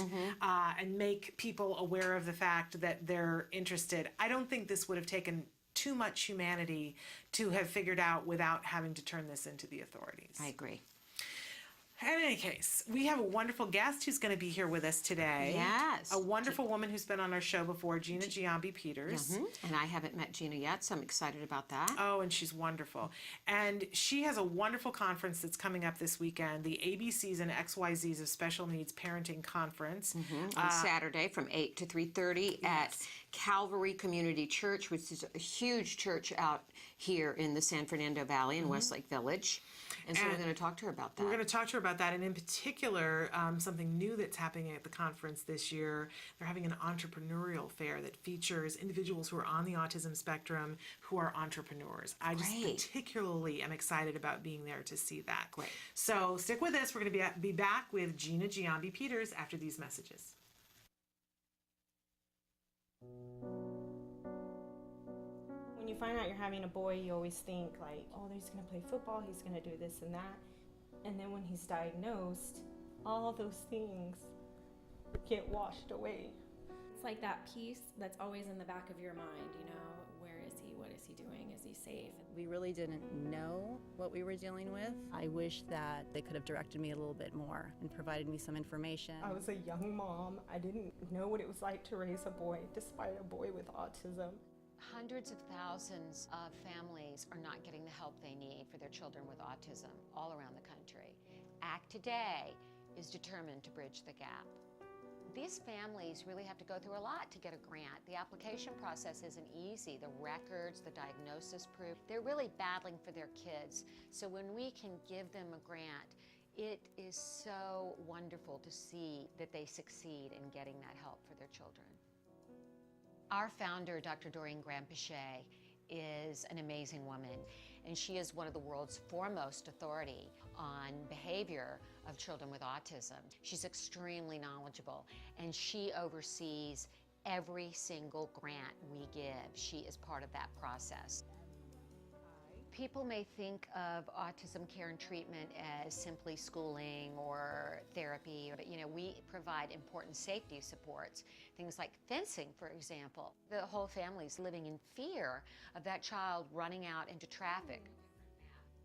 And make people aware of the fact that they're interested. I don't think this would have taken too much humanity to have figured out without having to turn this into the authorities. I agree. In any case, we have a wonderful guest who's going to be here with us today. Yes. A wonderful woman who's been on our show before, Gina Giambi-Peters. And I haven't met Gina yet, so I'm excited about that. Oh, and she's wonderful. And she has a wonderful conference that's coming up this weekend, the ABCs and XYZs of Special Needs Parenting Conference. On Saturday from 8 to 3:30 at Calvary Community Church, which is a huge church out here in the San Fernando Valley in Westlake Village. And so we're going to talk to her about that. We're going to talk to her about that, and in particular, something new that's happening at the conference this year. They're having an entrepreneurial fair that features individuals who are on the autism spectrum who are entrepreneurs. I just particularly am excited about being there to see that. Great. So stick with us. We're going to be back with Gina Giambi-Peters after these messages. When you find out you're having a boy, you always think like, oh, he's going to play football, he's going to do this and that. And then when he's diagnosed, all those things get washed away. It's like that piece that's always in the back of your mind, you know, where is he, what is he doing, is he safe? We really didn't know what we were dealing with. I wish that they could have directed me a little bit more and provided me some information. I was a young mom. I didn't know what it was like to raise a boy, despite a boy with autism. Hundreds of thousands of families are not getting the help they need for their children with autism all around the country. ACT Today is determined to bridge the gap. These families really have to go through a lot to get a grant. The application process isn't easy. The records, the diagnosis proof, they're really battling for their kids. So when we can give them a grant, it is so wonderful to see that they succeed in getting that help for their children. Our founder, Dr. Doreen Graham-Pichet, is an amazing woman, and she is one of the world's foremost authority on behavior of children with autism. She's extremely knowledgeable, and she oversees every single grant we give. She is part of that process. People may think of autism care and treatment as simply schooling or therapy, but we provide important safety supports, things like fencing, for example. The whole family's living in fear of that child running out into traffic.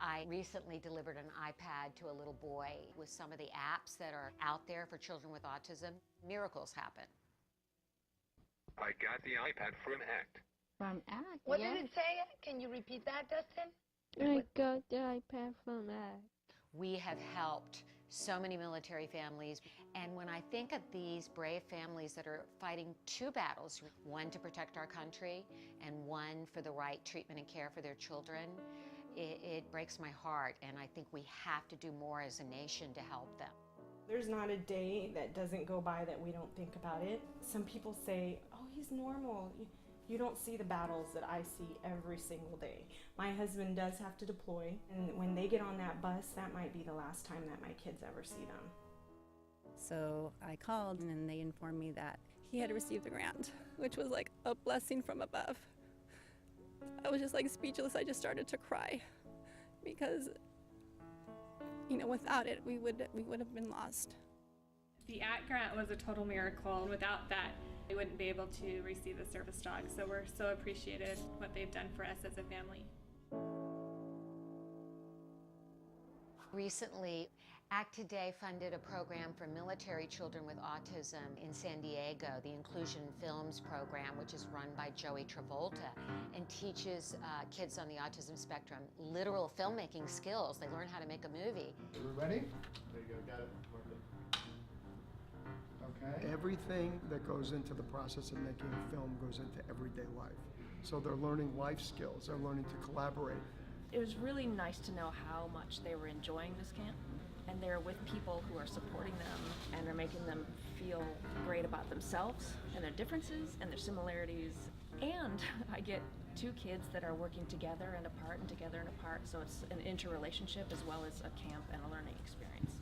I recently delivered an iPad to a little boy with some of the apps that are out there for children with autism. Miracles happen. I got the iPad from ACT. From ACT, What did it say? Can you repeat that, Dustin? I got the iPad from ACT. We have helped so many military families, and when I think of these brave families that are fighting two battles, one to protect our country and one for the right treatment and care for their children, it breaks my heart, and I think we have to do more as a nation to help them. There's not a day that doesn't go by that we don't think about it. Some people say, oh, he's normal. You don't see the battles that I see every single day. My husband does have to deploy, and when they get on that bus, that might be the last time that my kids ever see them. So I called, and they informed me that he had received the grant, which was like a blessing from above. I was just like speechless. I just started to cry because, without it, we would have been lost. The ACT grant was a total miracle, and without that, we wouldn't be able to receive the service dog. So we're so appreciative what they've done for us as a family. Recently, ACT Today funded a program for military children with autism in San Diego, the Inclusion Films program, which is run by Joey Travolta, and teaches kids on the autism spectrum literal filmmaking skills. They learn how to make a movie. Are we ready? There you go, got it. Okay. Everything that goes into the process of making a film goes into everyday life. So they're learning life skills, they're learning to collaborate. It was really nice to know how much they were enjoying this camp, and they're with people who are supporting them and are making them feel great about themselves and their differences and their similarities. And I get two kids that are working together and apart and together and apart, so it's an interrelationship as well as a camp and a learning experience.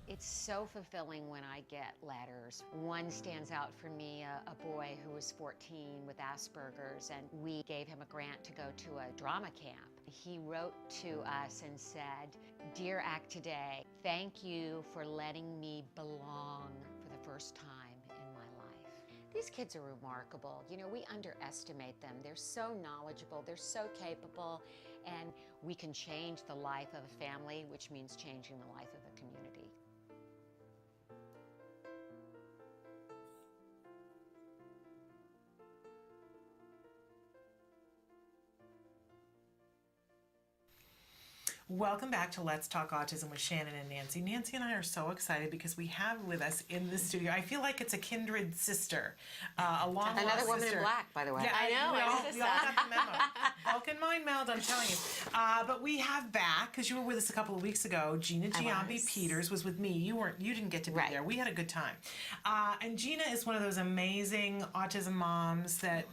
It's so fulfilling when I get letters. One stands out for me, a boy who was 14 with Asperger's, and we gave him a grant to go to a drama camp. He wrote to us and said, "Dear ACT Today, thank you for letting me belong for the first time in my life." These kids are remarkable. We underestimate them. They're so knowledgeable, they're so capable, and we can change the life of a family, which means changing the life of a community. Welcome back to Let's Talk Autism with Shannon and Nancy. Nancy and I are so excited because we have with us in the studio, I feel like it's a kindred sister, a long-lost sister. Another woman in black, by the way. Yeah, I know. We all got the memo. Vulcan mind meld, I'm telling you. But we have back, because you were with us a couple of weeks ago, Gina Giambi-Peters was with me. You didn't get to be there. We had a good time. And Gina is one of those amazing autism moms that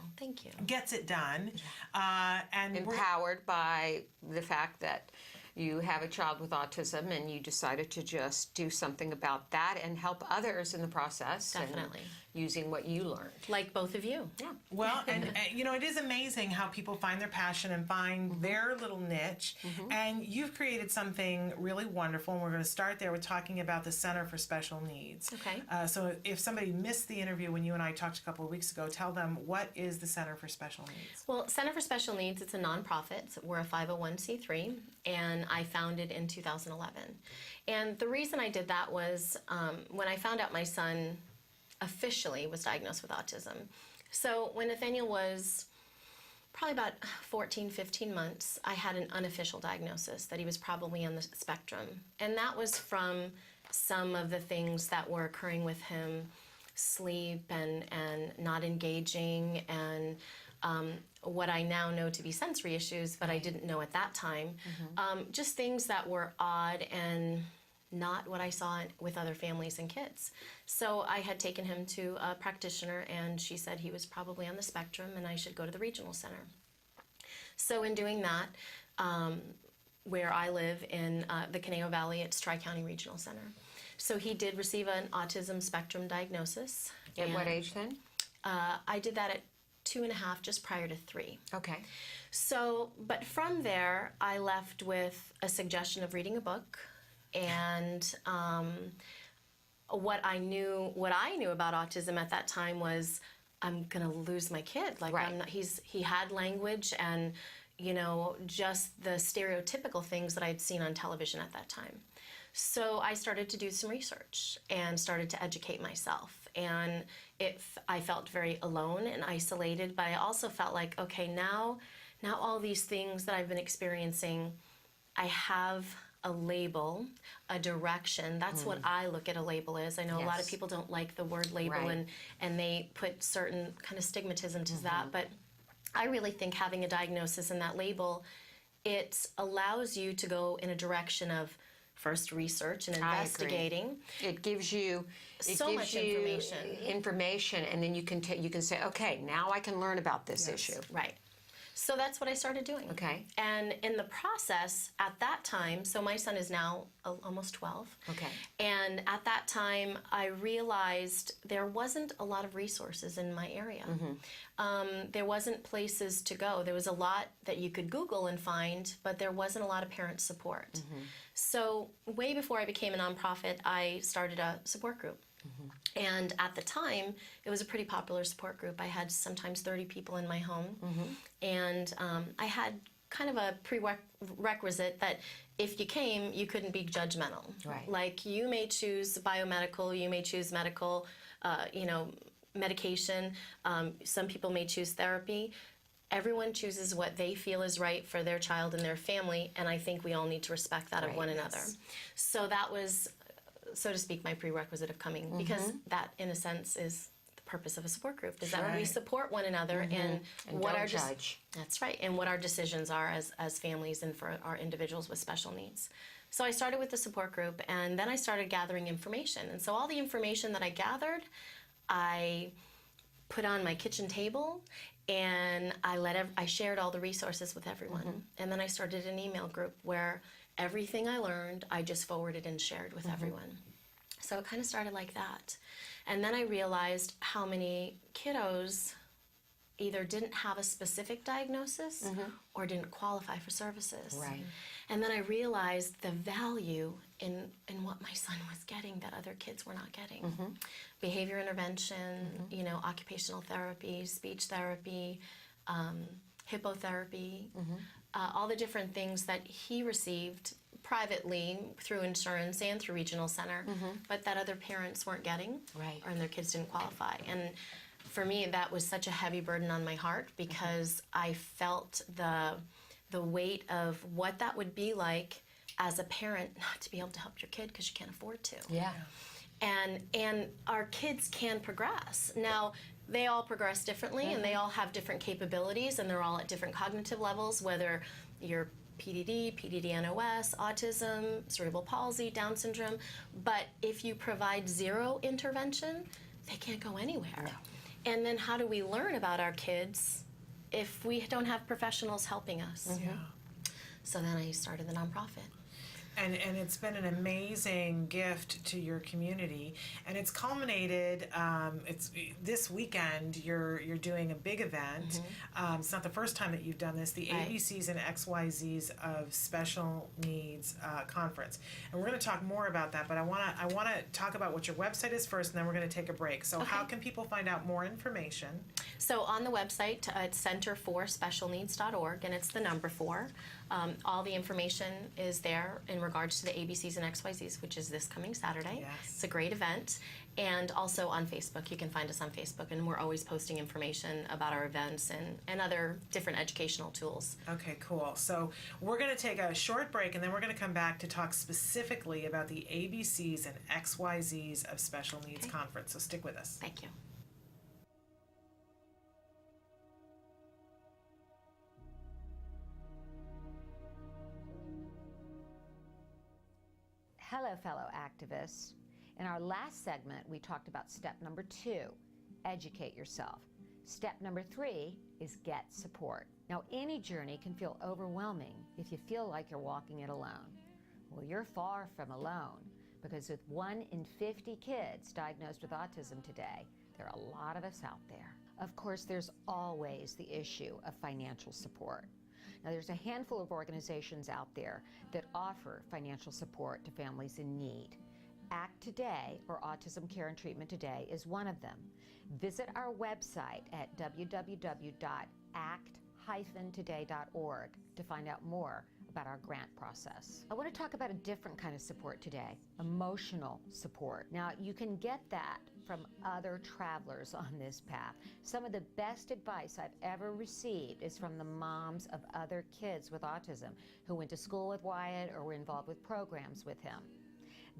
gets it done. And empowered by the fact that you have a child with autism and you decided to just do something about that and help others in the process. Definitely. And using what you learned. Like both of you. Yeah. Well, and it is amazing how people find their passion and find their little niche. And you've created something really wonderful, and we're going to start there with talking about the Center for Special Needs. Okay. So if somebody missed the interview when you and I talked a couple of weeks ago, tell them, what is the Center for Special Needs? Well, Center for Special Needs, it's a nonprofit. We're a 501c3, and I founded in 2011. And the reason I did that was when I found out my son officially was diagnosed with autism. So when Nathaniel was probably about 14, 15 months, I had an unofficial diagnosis that he was probably on the spectrum. And that was from some of the things that were occurring with him, sleep and not engaging, and what I now know to be sensory issues, but I didn't know at that time. Just things that were odd and not what I saw with other families and kids. So I had taken him to a practitioner, and she said he was probably on the spectrum and I should go to the regional center. So in doing that, where I live in the Conejo Valley, it's Tri-County Regional Center. So he did receive an autism spectrum diagnosis. At what age then? I did that at 2.5, just prior to 3. Okay. So, but from there, I left with a suggestion of reading a book, and what I knew about autism at that time was, I'm gonna lose my kid. Like, right. He had language, and just the stereotypical things that I'd seen on television at that time. So I started to do some research and started to educate myself. And I felt very alone and isolated, but I also felt like, okay, now all these things that I've been experiencing, I have a label, a direction. That's what I look at a label as. I know a lot of people don't like the word label, right. and they put certain kind of stigmatism to that, but I really think having a diagnosis and that label, it allows you to go in a direction of first research and investigating. It gives you so much information, and then you can say, okay, now I can learn about this issue. Right. So that's what I started doing. Okay. And in the process, at that time, so my son is now almost 12. Okay. And at that time, I realized there wasn't a lot of resources in my area. There wasn't places to go. There was a lot that you could Google and find, but there wasn't a lot of parent support. So way before I became a nonprofit, I started a support group. And at the time, it was a pretty popular support group. I had sometimes 30 people in my home. And I had kind of a prerequisite that if you came, you couldn't be judgmental. Right. Like, you may choose biomedical, you may choose medical, medication. Some people may choose therapy. Everyone chooses what they feel is right for their child and their family, and I think we all need to respect that of one another. So that was, so to speak, my prerequisite of coming, because that, in a sense, is the purpose of a support group, is that we support one another in what don't our judge. That's right, and what our decisions are as families and for our individuals with special needs. So I started with the support group, and then I started gathering information. And so all the information that I gathered, I put on my kitchen table, and I shared all the resources with everyone. And then I started an email group where everything I learned, I just forwarded and shared with everyone. So it kind of started like that. And then I realized how many kiddos either didn't have a specific diagnosis or didn't qualify for services. Right. And then I realized the value in what my son was getting that other kids were not getting. Behavior intervention, occupational therapy, speech therapy, hippotherapy, all the different things that he received privately through insurance and through regional center, but that other parents weren't getting, and their kids didn't qualify. And for me, that was such a heavy burden on my heart, because I felt the weight of what that would be like as a parent not to be able to help your kid because you can't afford to. Yeah. And our kids can progress. Now, they all progress differently, and they all have different capabilities, and they're all at different cognitive levels, whether you're PDD, PDD-NOS, autism, cerebral palsy, Down syndrome. But if you provide zero intervention, they can't go anywhere. And then how do we learn about our kids if we don't have professionals helping us? So then I started the nonprofit. And it's been an amazing gift to your community, and it's culminated. It's this weekend. You're doing a big event. It's not the first time that you've done this. The ABCs and XYZs of Special Needs Conference, and we're going to talk more about that. But I want to talk about what your website is first, and then we're going to take a break. So how can people find out more information? So on the website, it's centerforspecialneeds.org, and it's the number 4. All the information is there in regards to the ABCs and XYZs, which is this coming Saturday. Yes. It's a great event. And also on Facebook. You can find us on Facebook, and we're always posting information about our events and other different educational tools. Okay, cool. So we're going to take a short break, and then we're going to come back to talk specifically about the ABCs and XYZs of Special Needs Conference. So stick with us. Thank you. Hello, fellow activists. In our last segment, we talked about step number 2, educate yourself. Step number 3 is get support. Now, any journey can feel overwhelming if you feel like you're walking it alone. Well, you're far from alone, because with 1 in 50 kids diagnosed with autism today, there are a lot of us out there. Of course, there's always the issue of financial support. Now, there's a handful of organizations out there that offer financial support to families in need. ACT Today, or Autism Care and Treatment Today, is one of them. Visit our website at www.act-today.org to find out more about our grant process. I want to talk about a different kind of support today, emotional support. Now, you can get that from other travelers on this path. Some of the best advice I've ever received is from the moms of other kids with autism who went to school with Wyatt or were involved with programs with him.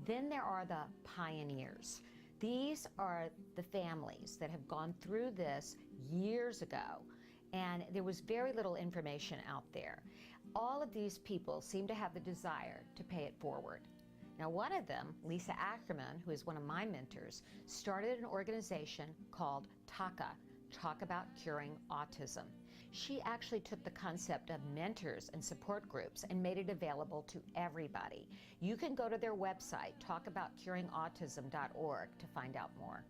Then there are the pioneers. These are the families that have gone through this years ago, and there was very little information out there. All of these people seem to have the desire to pay it forward. Now, one of them, Lisa Ackerman, who is one of my mentors, started an organization called TACA, Talk About Curing Autism. She actually took the concept of mentors and support groups and made it available to everybody. You can go to their website, talkaboutcuringautism.org, to find out more.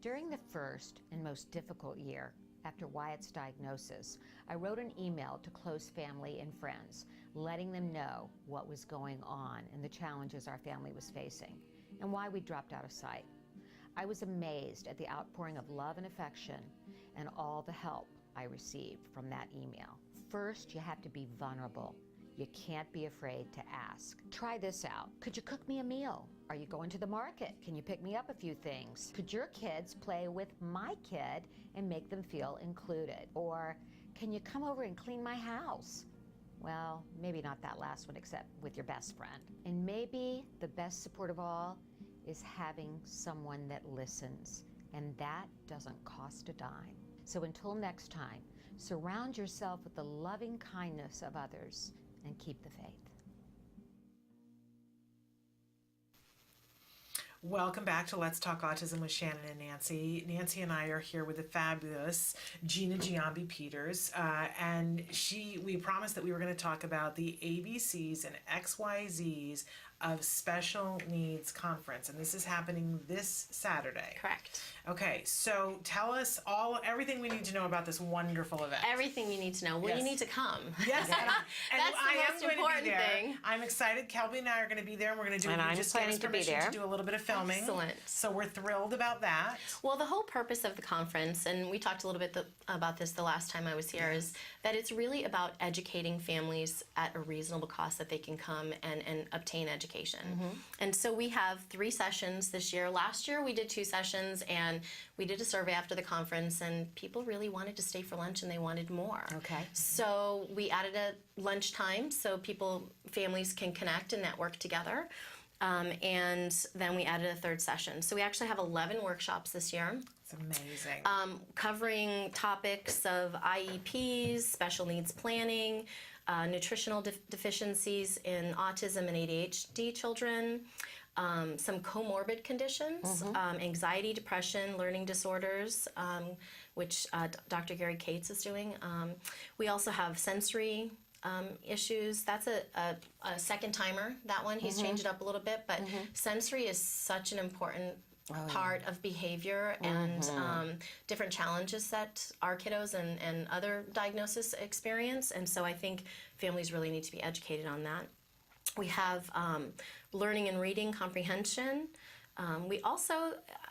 During the first and most difficult year after Wyatt's diagnosis, I wrote an email to close family and friends, letting them know what was going on and the challenges our family was facing and why we dropped out of sight. I was amazed at the outpouring of love and affection and all the help I received from that email. First, you have to be vulnerable. You can't be afraid to ask. Try this out. Could you cook me a meal? Are you going to the market? Can you pick me up a few things? Could your kids play with my kid and make them feel included? Or can you come over and clean my house? Well, maybe not that last one, except with your best friend. And maybe the best support of all is having someone that listens, and that doesn't cost a dime. So until next time, surround yourself with the loving kindness of others and keep the faith. Welcome back to Let's Talk Autism with Shannon and Nancy. Nancy and I are here with the fabulous Gina Giambi-Peters, and we promised that we were going to talk about the ABCs and XYZs of Special Needs Conference, and this is happening this Saturday. Correct. Okay, so tell us everything we need to know about this wonderful event. Everything you need to know. Well, Yes. you need to come. Yes, and That's I the am most going to be important there. thing. I'm excited. Kelby and I are going to be there, and we're going to do. And we I'm just gave us planning to be permission there. to do a little bit of filming. Excellent. So we're thrilled about that. Well, the whole purpose of the conference, and we talked a little bit about this the last time I was here, is that it's really about educating families at a reasonable cost that they can come and obtain education. And so we have 3 sessions this year. Last year we did 2 sessions, and we did a survey after the conference, and people really wanted to stay for lunch and they wanted more. Okay. So we added a lunchtime so families can connect and network together. And then we added a 3rd session. So we actually have 11 workshops this year. It's amazing. Covering topics of IEPs, special needs planning, nutritional deficiencies in autism and ADHD children, some comorbid conditions, anxiety, depression, learning disorders, which Dr. Gary Cates is doing. We also have sensory issues. That's a second timer, that one. He's changed it up a little bit, but sensory is such an important part of behavior and different challenges that our kiddos and other diagnosis experience. And so I think families really need to be educated on that. We have learning and reading comprehension. We also,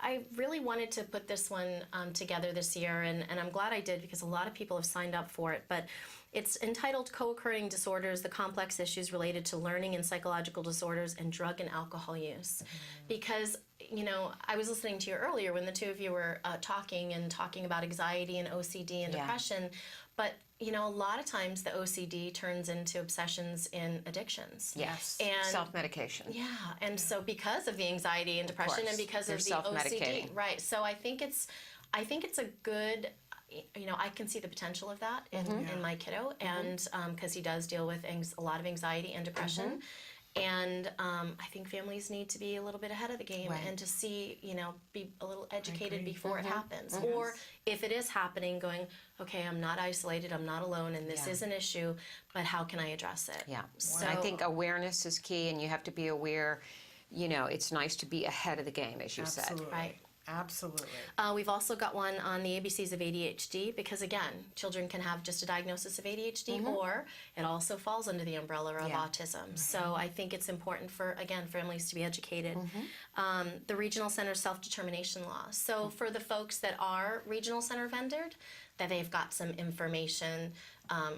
I really wanted to put this one together this year, and I'm glad I did because a lot of people have signed up for it, but it's entitled Co-Occurring Disorders, the Complex Issues Related to Learning and Psychological Disorders and Drug and Alcohol Use. Because, you know, I was listening to you earlier when the two of you were talking about anxiety and OCD and depression, but you know, a lot of times the OCD turns into obsessions and addictions. Yes, and self-medication. Yeah, and so because of the anxiety and depression and because of the OCD, right? So I think it's a good, you know, I can see the potential of that in my kiddo, and because he does deal with a lot of anxiety and depression. And I think families need to be a little bit ahead of the game and to see, you know, be a little educated before it happens. Or if it is happening, going, okay, I'm not isolated, I'm not alone, and this is an issue, but how can I address it? Yeah. So I think awareness is key, and you have to be aware. You know, it's nice to be ahead of the game, as you said. Right. Absolutely. We've also got one on the ABCs of ADHD because, again, children can have just a diagnosis of ADHD or it also falls under the umbrella of autism. So I think it's important for, again, families to be educated. The Regional Center Self-Determination Law. So for the folks that are Regional Center vendored, that they've got some information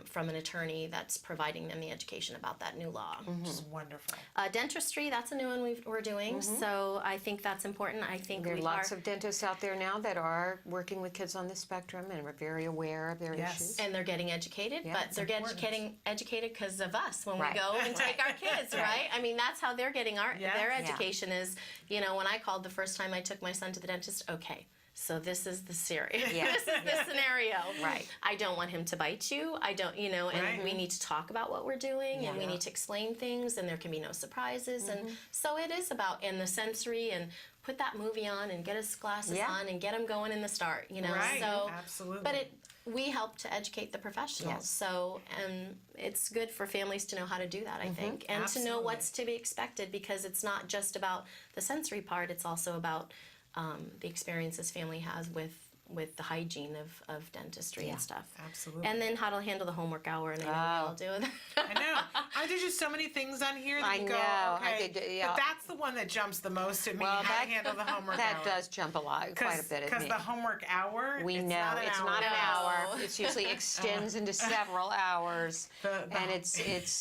from an attorney that's providing them the education about that new law. Which is wonderful. Dentistry, that's a new one we're doing, so I think that's important. I think there are lots of dentists out there now that are working with kids on the spectrum and are very aware of their issues. And they're getting educated, but they're getting educated because of us when we go and take our kids, right? I mean, that's how they're getting their education is, you know, when I called the first time I took my son to the dentist, okay, so this is the this is the scenario. Right. I don't want him to bite you. I don't, you know, and we need to talk about what we're doing and we need to explain things and there can be no surprises. And so it is about, and the sensory and put that movie on and get his glasses on and get him going in the start, you know. Right. So, Absolutely. But we help to educate the professionals. So, and it's good for families to know how to do that, I think, and to know what's to be expected because it's not just about the sensory part, it's also about the experiences family has with the hygiene of dentistry and stuff. Absolutely. And then how to handle the homework hour, and I know we all do it. I know. There's just so many things on here that you go, okay. But that's the one that jumps the most at me, how to handle the homework that hour. does jump quite a bit at me. Because the homework hour, we know it's not an hour. It usually extends into several hours, and it's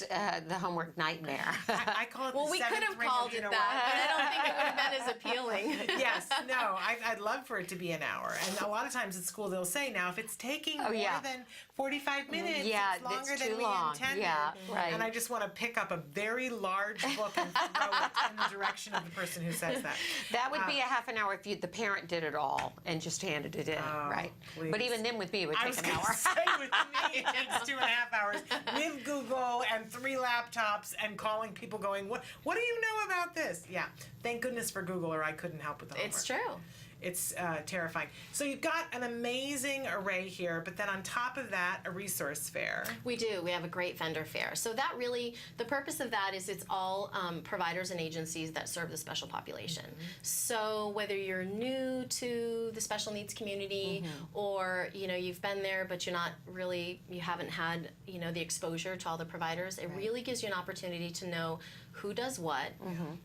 the homework nightmare. I call it well, we could have called it that, but I don't think it would have been as appealing. Yes, no, I'd love for it to be an hour. And a lot of times at school they'll say, now if it's taking more than 45 minutes, it's longer than we intended. Yeah, right. And I just want to pick up a very large book and throw it in the direction of the person who says that. That would be a half an hour if the parent did it all and just handed it in, right? Please. But even then with me, it would take an hour. Say, with me, it takes 2.5 hours with Google and 3 laptops and calling people going, what do you know about this? Yeah, thank goodness for Google or I couldn't help with the homework. It's true. It's terrifying. So you've got an amazing array here, but then on top of that, a resource fair. We do. We have a great vendor fair. So that really, the purpose of that is it's all providers and agencies that serve the special population. So whether you're new to the special needs community or, you know, you've been there, but you're not really, you haven't had, you know, the exposure to all the providers, it really gives you an opportunity to know who does what.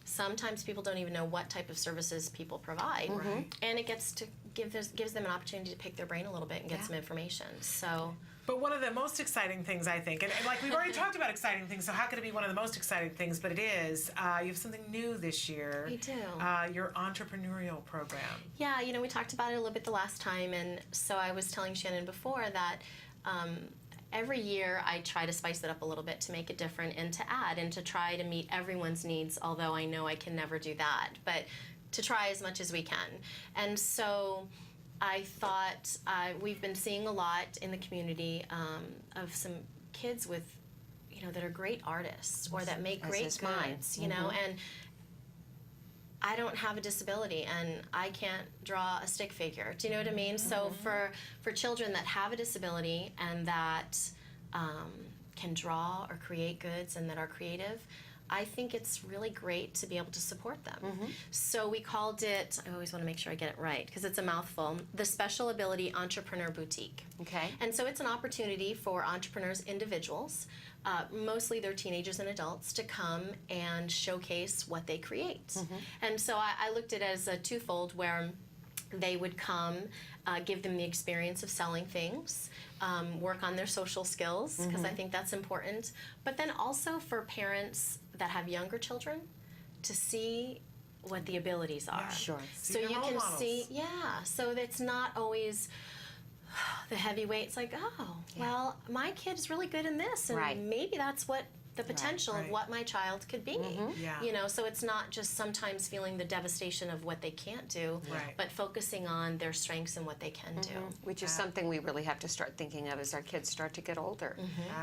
Sometimes people don't even know what type of services people provide. And it gets to gives them an opportunity to pick their brain a little bit and get some information. So. But one of the most exciting things, I think, and like we've already talked about exciting things, so how could it be one of the most exciting things? But it is, you have something new this year. We do. Your entrepreneurial program. Yeah, you know, we talked about it a little bit the last time, and so I was telling Shannon before that every year I try to spice it up a little bit to make it different and to add and to try to meet everyone's needs, although I know I can never do that, but to try as much as we can. And so I thought we've been seeing a lot in the community of some kids with, you know, that are great artists or that make great goods, you know, and I don't have a disability and I can't draw a stick figure. Do you know what I mean? So for children that have a disability and that can draw or create goods and that are creative, I think it's really great to be able to support them. So we called it, I always want to make sure I get it right because it's a mouthful, the Special Ability Entrepreneur Boutique. Okay. And so it's an opportunity for entrepreneurs, individuals, mostly they're teenagers and adults, to come and showcase what they create. And so I looked at it as a twofold where they would come, give them the experience of selling things, work on their social skills, because I think that's important, but then also for parents that have younger children to see what the abilities are. Sure. So you can see, so it's not always the heavyweight. It's like, oh, well, my kid's really good in this, and maybe that's what the potential of what my child could be. You know, so it's not just sometimes feeling the devastation of what they can't do, but focusing on their strengths and what they can do. Which is something we really have to start thinking of as our kids start to get older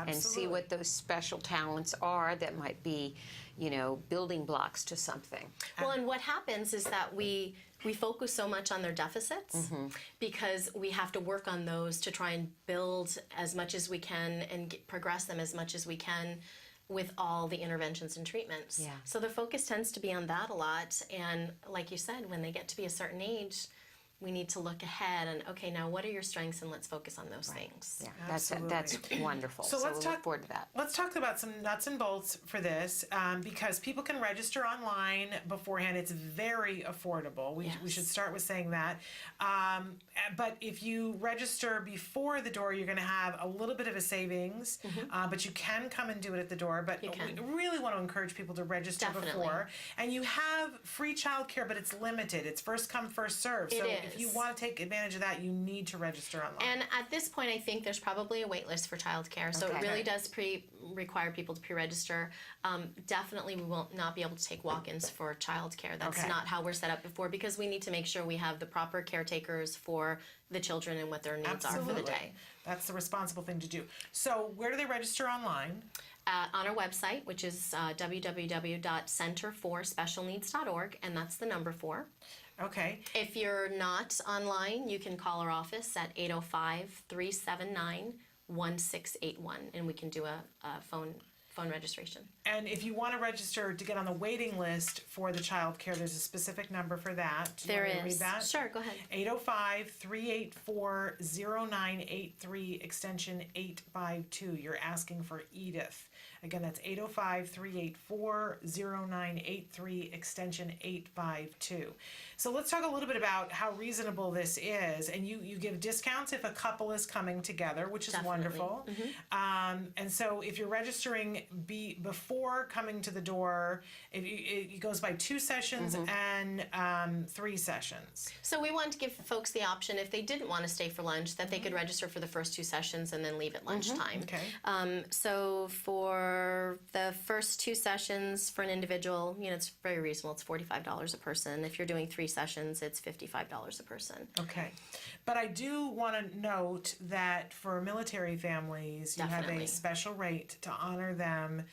and see what those special talents are that might be, you know, building blocks to something. Well, and what happens is that we focus so much on their deficits because we have to work on those to try and build as much as we can and progress them as much as we can with all the interventions and treatments. So the focus tends to be on that a lot, and like you said, when they get to be a certain age, we need to look ahead and, okay, now what are your strengths, and let's focus on those things. That's wonderful. So let's we'll look forward to that. Let's talk about some nuts and bolts for this, because people can register online beforehand. It's very affordable. We should start with saying that. But if you register before the door, you're going to have a little bit of a savings, but you can come and do it at the door. But we really want to encourage people to register before. And you have free childcare, but it's limited. It's first come, first serve. So if you want to take advantage of that, you need to register online. And at this point, I think there's probably a wait list for childcare. So it really does require people to pre-register. Definitely we will not be able to take walk-ins for childcare. That's not how we're set up before, because we need to make sure we have the proper caretakers for the children and what their needs are for the day. That's the responsible thing to do. So where do they register online? On our website, which is www.centerforspecialneeds.org, and that's the number 4. Okay. If you're not online, you can call our office at 805-379-1681, and we can do a phone registration. And if you want to register to get on the waiting list for the child care, there's a specific number for that. Do you want me to read that? Sure, go ahead. 805-384-0983, extension 852. You're asking for Edith. Again, that's 805-384-0983, extension 852. So let's talk a little bit about how reasonable this is. And you give discounts if a couple is coming together, which is wonderful. And so if you're registering before coming to the door, it goes by 2 sessions and 3 sessions. So we want to give folks the option, if they didn't want to stay for lunch, that they could register for the first 2 sessions and then leave at lunchtime. So for the first 2 sessions for an individual, you know, it's very reasonable. It's $45 a person. If you're doing 3 sessions, it's $55 a person. Okay. But I do want to note that for military families, you have a special rate to honor them.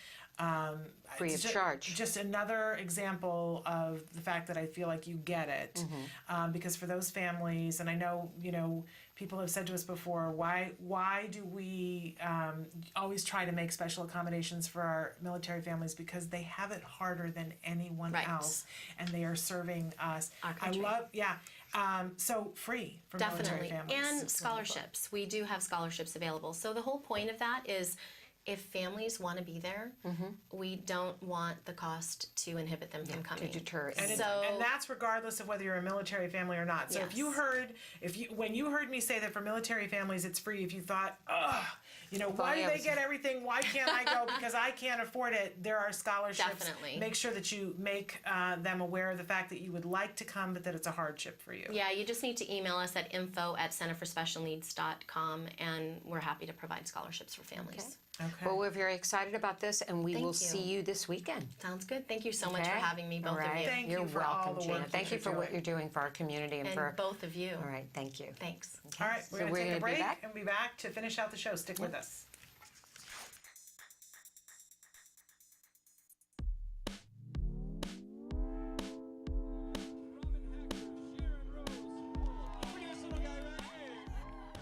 Free of charge. Just another example of the fact that I feel like you get it. Because for those families, and I know, you know, people have said to us before, why do we always try to make special accommodations for our military families? Because they have it harder than anyone else, and they are serving us. I love, so free for military families. And scholarships. We do have scholarships available. So the whole point of that is, if families want to be there, we don't want the cost to inhibit them from coming. To deter. And that's regardless of whether you're a military family or not. So when you heard me say that for military families it's free, if you thought, you know, why do they get everything? Why can't I go? Because I can't afford it. There are scholarships. Definitely. Make sure that you make them aware of the fact that you would like to come, but that it's a hardship for you. Yeah, you just need to email us at info@centerforspecialneeds.com, and we're happy to provide scholarships for families. Okay. Well, we're very excited about this, and we will see you this weekend. Sounds good. Thank you so much for having me, both of you. Thank You're you for welcome, all the Gina. work Thank you for what you're doing for our community and for both of you. All right, thank you. Thanks. All right, we're So going to take a break back? and be back to finish out the show. Stick with us.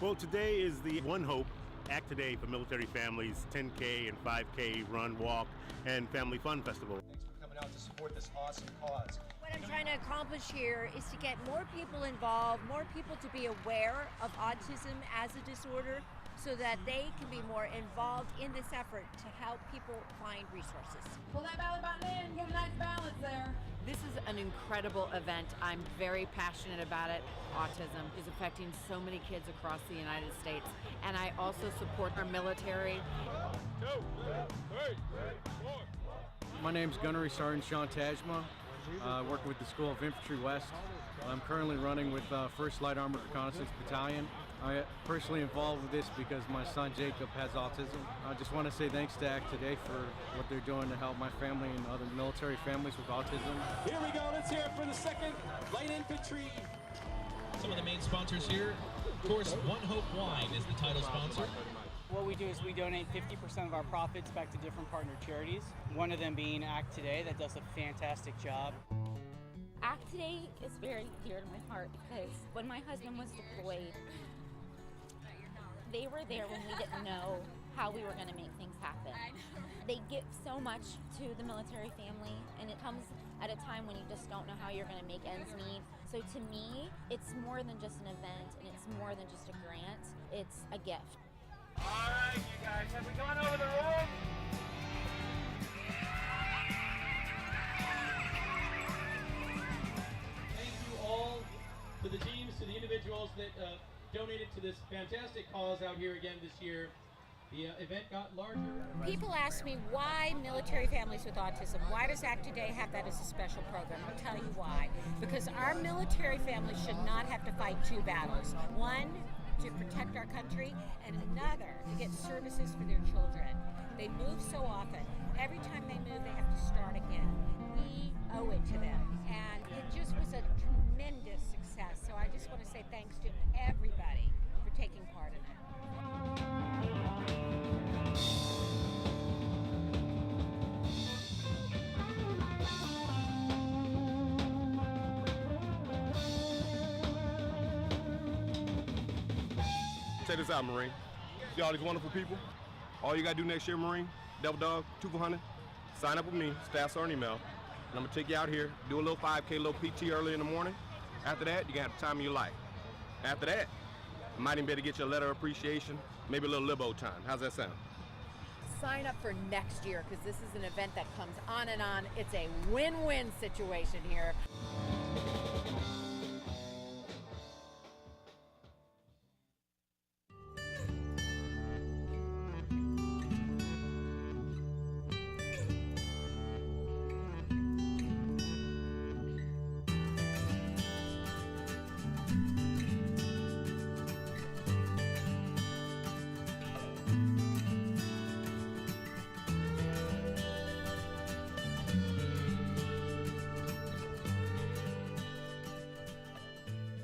Well, today is the One Hope Act Today for Military Families 10K and 5K Run, Walk, and Family Fun Festival. Thanks for coming out to support this awesome cause. What I'm trying to accomplish here is to get more people involved, more people to be aware of autism as a disorder so that they can be more involved in this effort to help people find resources. Pull that belly button in, get a nice balance there. This is an incredible event. I'm very passionate about it. Autism is affecting so many kids across the United States, and I also support our military. 2, 3, 4. My name's Gunnery Sergeant Sean Tajma. Working with the School of Infantry West. I'm currently running with 1st Light Armored Reconnaissance Battalion. I personally involved with this because my son Jacob has autism. I just want to say thanks to Act Today for what they're doing to help my family and other military families with autism. Here we go, let's hear it for the 2nd Light Infantry. Some of the main sponsors here. Of course, One Hope Wine is the title sponsor. What we do is we donate 50% of our profits back to different partner charities, one of them being Act Today that does a fantastic job. Act Today is very dear to my heart because when my husband was deployed, they were there when we didn't know how we were going to make things happen. They give so much to the military family, and it comes at a time when you just don't know how you're going to make ends meet. So to me, it's more than just an event, and it's more than just a grant. It's a gift. All right, you guys, have we gone over the rules? Thank you all to the teams, to the individuals that donated to this fantastic cause out here again this year. The event got larger. People ask me why military families with autism, why does Act Today have that as a special program? I'll tell you why. Because our military families should not have to fight two battles. One, to protect our country, and another, to get services for their children. They move so often. Every time they move, they have to start again. We owe it to them. And it just was a tremendous success. So I just want to say thanks to everybody for taking part in it. Check this out, Marine. See all these wonderful people? All you gotta do next year, Marine, Devil Dog, 2 for 100, sign up with me, staff or an email, and I'm gonna take you out here, do a little 5K, little PT early in the morning. After that, you're gonna have the time of your life. After that, I might even be able to get you a letter of appreciation, maybe a little libo time. How's that sound? Sign up for next year because this is an event that comes on and on. It's a win-win situation here.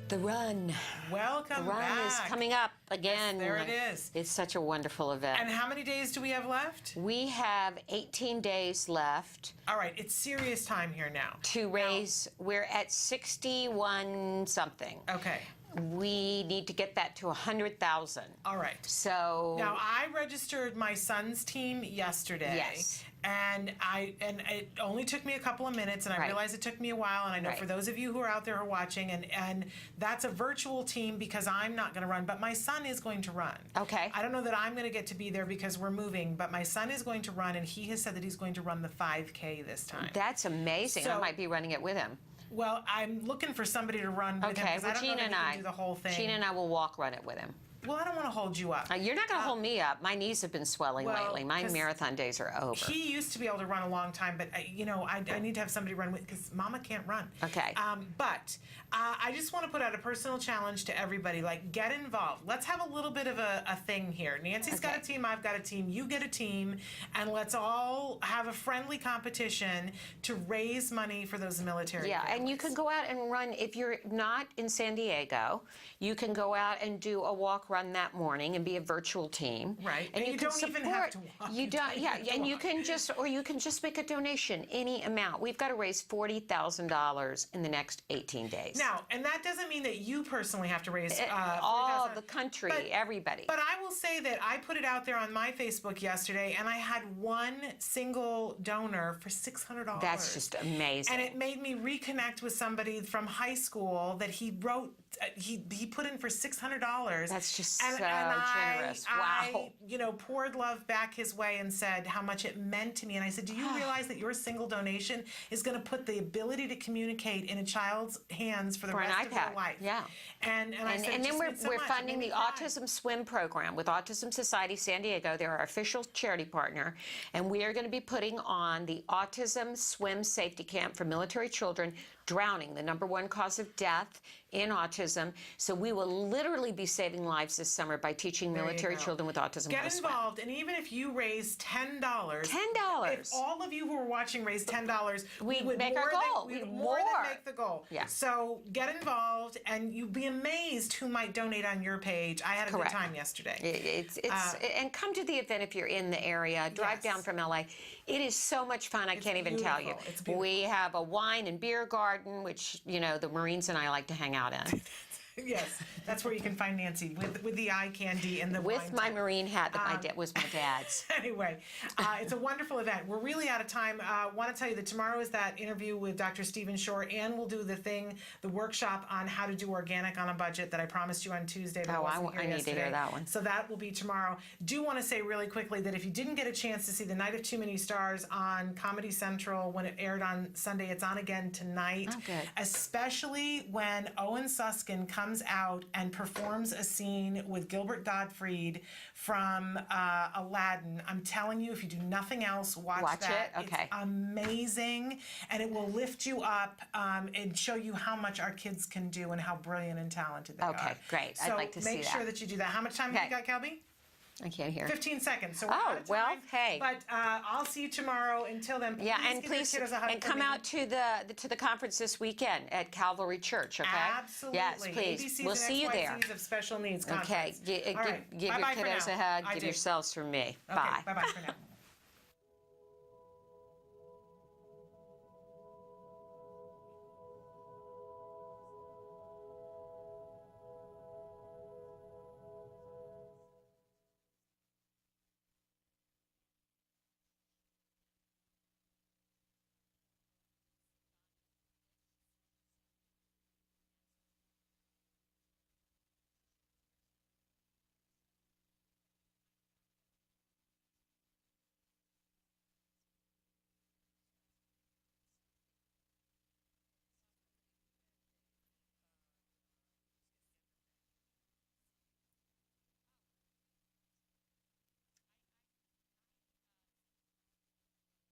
The run. Welcome The run back. is coming up again. Yes, there it is. It's such a wonderful event. And how many days do we have left? We have 18 days left. All right, it's serious time here now. To raise, we're at 61 something. Okay. We need to get that to 100,000. All right. So now I registered my son's team yesterday. Yes. And it only took me a couple of minutes, and I realized it took me a while. And I know for those of you who are out there who are watching, and that's a virtual team because I'm not going to run, but my son is going to run. Okay. I don't know that I'm going to get to be there because we're moving, but my son is going to run, and he has said that he's going to run the 5K this time. That's amazing. I might be running it with him. Well, I'm looking for somebody to run with him because I don't know if he can do the whole thing. Gina and I will run it with him. Well, I don't want to hold you up. You're not going to hold me up. My knees have been swelling lately. My marathon days are over. He used to be able to run a long time, but I need to have somebody run with because Mama can't run. Okay. But I just want to put out a personal challenge to everybody. Like, get involved. Let's have a little bit of a thing here. Nancy's got a team. I've got a team. You get a team, and let's all have a friendly competition to raise money for those military. Yeah, and you can go out and run if you're not in San Diego. You can go out and do a walk run that morning and be a virtual team. Right. And you can don't even support. have to walk. You don't. Yeah. And you can just make a donation, any amount. We've got to raise $40,000 in the next 18 days. Now, and that doesn't mean that you personally have to raise all $40,000. the country, everybody. But I will say that I put it out there on my Facebook yesterday, and I had one single donor for $600. That's just amazing. And it made me reconnect with somebody from high school that he wrote. He put in for $600. That's just and so generous. I poured love back his way and said how much it meant to me. And I said, do you realize that your single donation is going to put the ability to communicate in a child's hands for the rest of their life? Yeah. And I said, and then we're much. funding the Autism Swim program with Autism Society San Diego. They're our official charity partner, and we are going to be putting on the Autism Swim Safety Camp for military children. Drowning, the #1 cause of death in autism. So we will literally be saving lives this summer by teaching military children with autism. Get involved, and even if you raise $10, if all of you who are watching raise $10, we would make our goal. We would more than make the goal. Yeah. So get involved, and you'd be amazed who might donate on your page. I had a good time yesterday. And come to the event if you're in the area. Drive down from LA. It is so much fun. I can't even tell you. We have a wine and beer garden, which the Marines and I like to hang out in. Yes, that's where you can find Nancy with the eye candy and the with my Marine hat that was my dad's. Anyway, it's a wonderful event. We're really out of time. Want to tell you that tomorrow is that interview with Dr. Stephen Shore, and we'll do the workshop on how to do organic on a budget that I promised you on Tuesday. I need to hear that one. So that will be tomorrow. Do want to say really quickly that if you didn't get a chance to see The Night of Too Many Stars on Comedy Central when it aired on Sunday, it's on again tonight. Oh, good. Especially when Owen Susskind comes out and performs a scene with Gilbert Gottfried from Aladdin. I'm telling you, if you do nothing else, watch that. Okay. It's amazing, and it will lift you up and show you how much our kids can do and how brilliant and talented they are. Okay, great. So I'd like to see that. make sure that you do that. How much time have you got, Kelby? I can't hear. 15 seconds. So we're out of time, hey. But I'll see you tomorrow. Until then, please give your kiddos a hug for come me. out to the conference this weekend at Calvary Church. Okay. Absolutely. Yes, please. ABCs we'll and see you there. XYZs of special needs Okay. conference. Give All right. your Bye-bye for kiddos now. a hug. I Give did. yourselves from me. Okay. Bye. Bye-bye for now.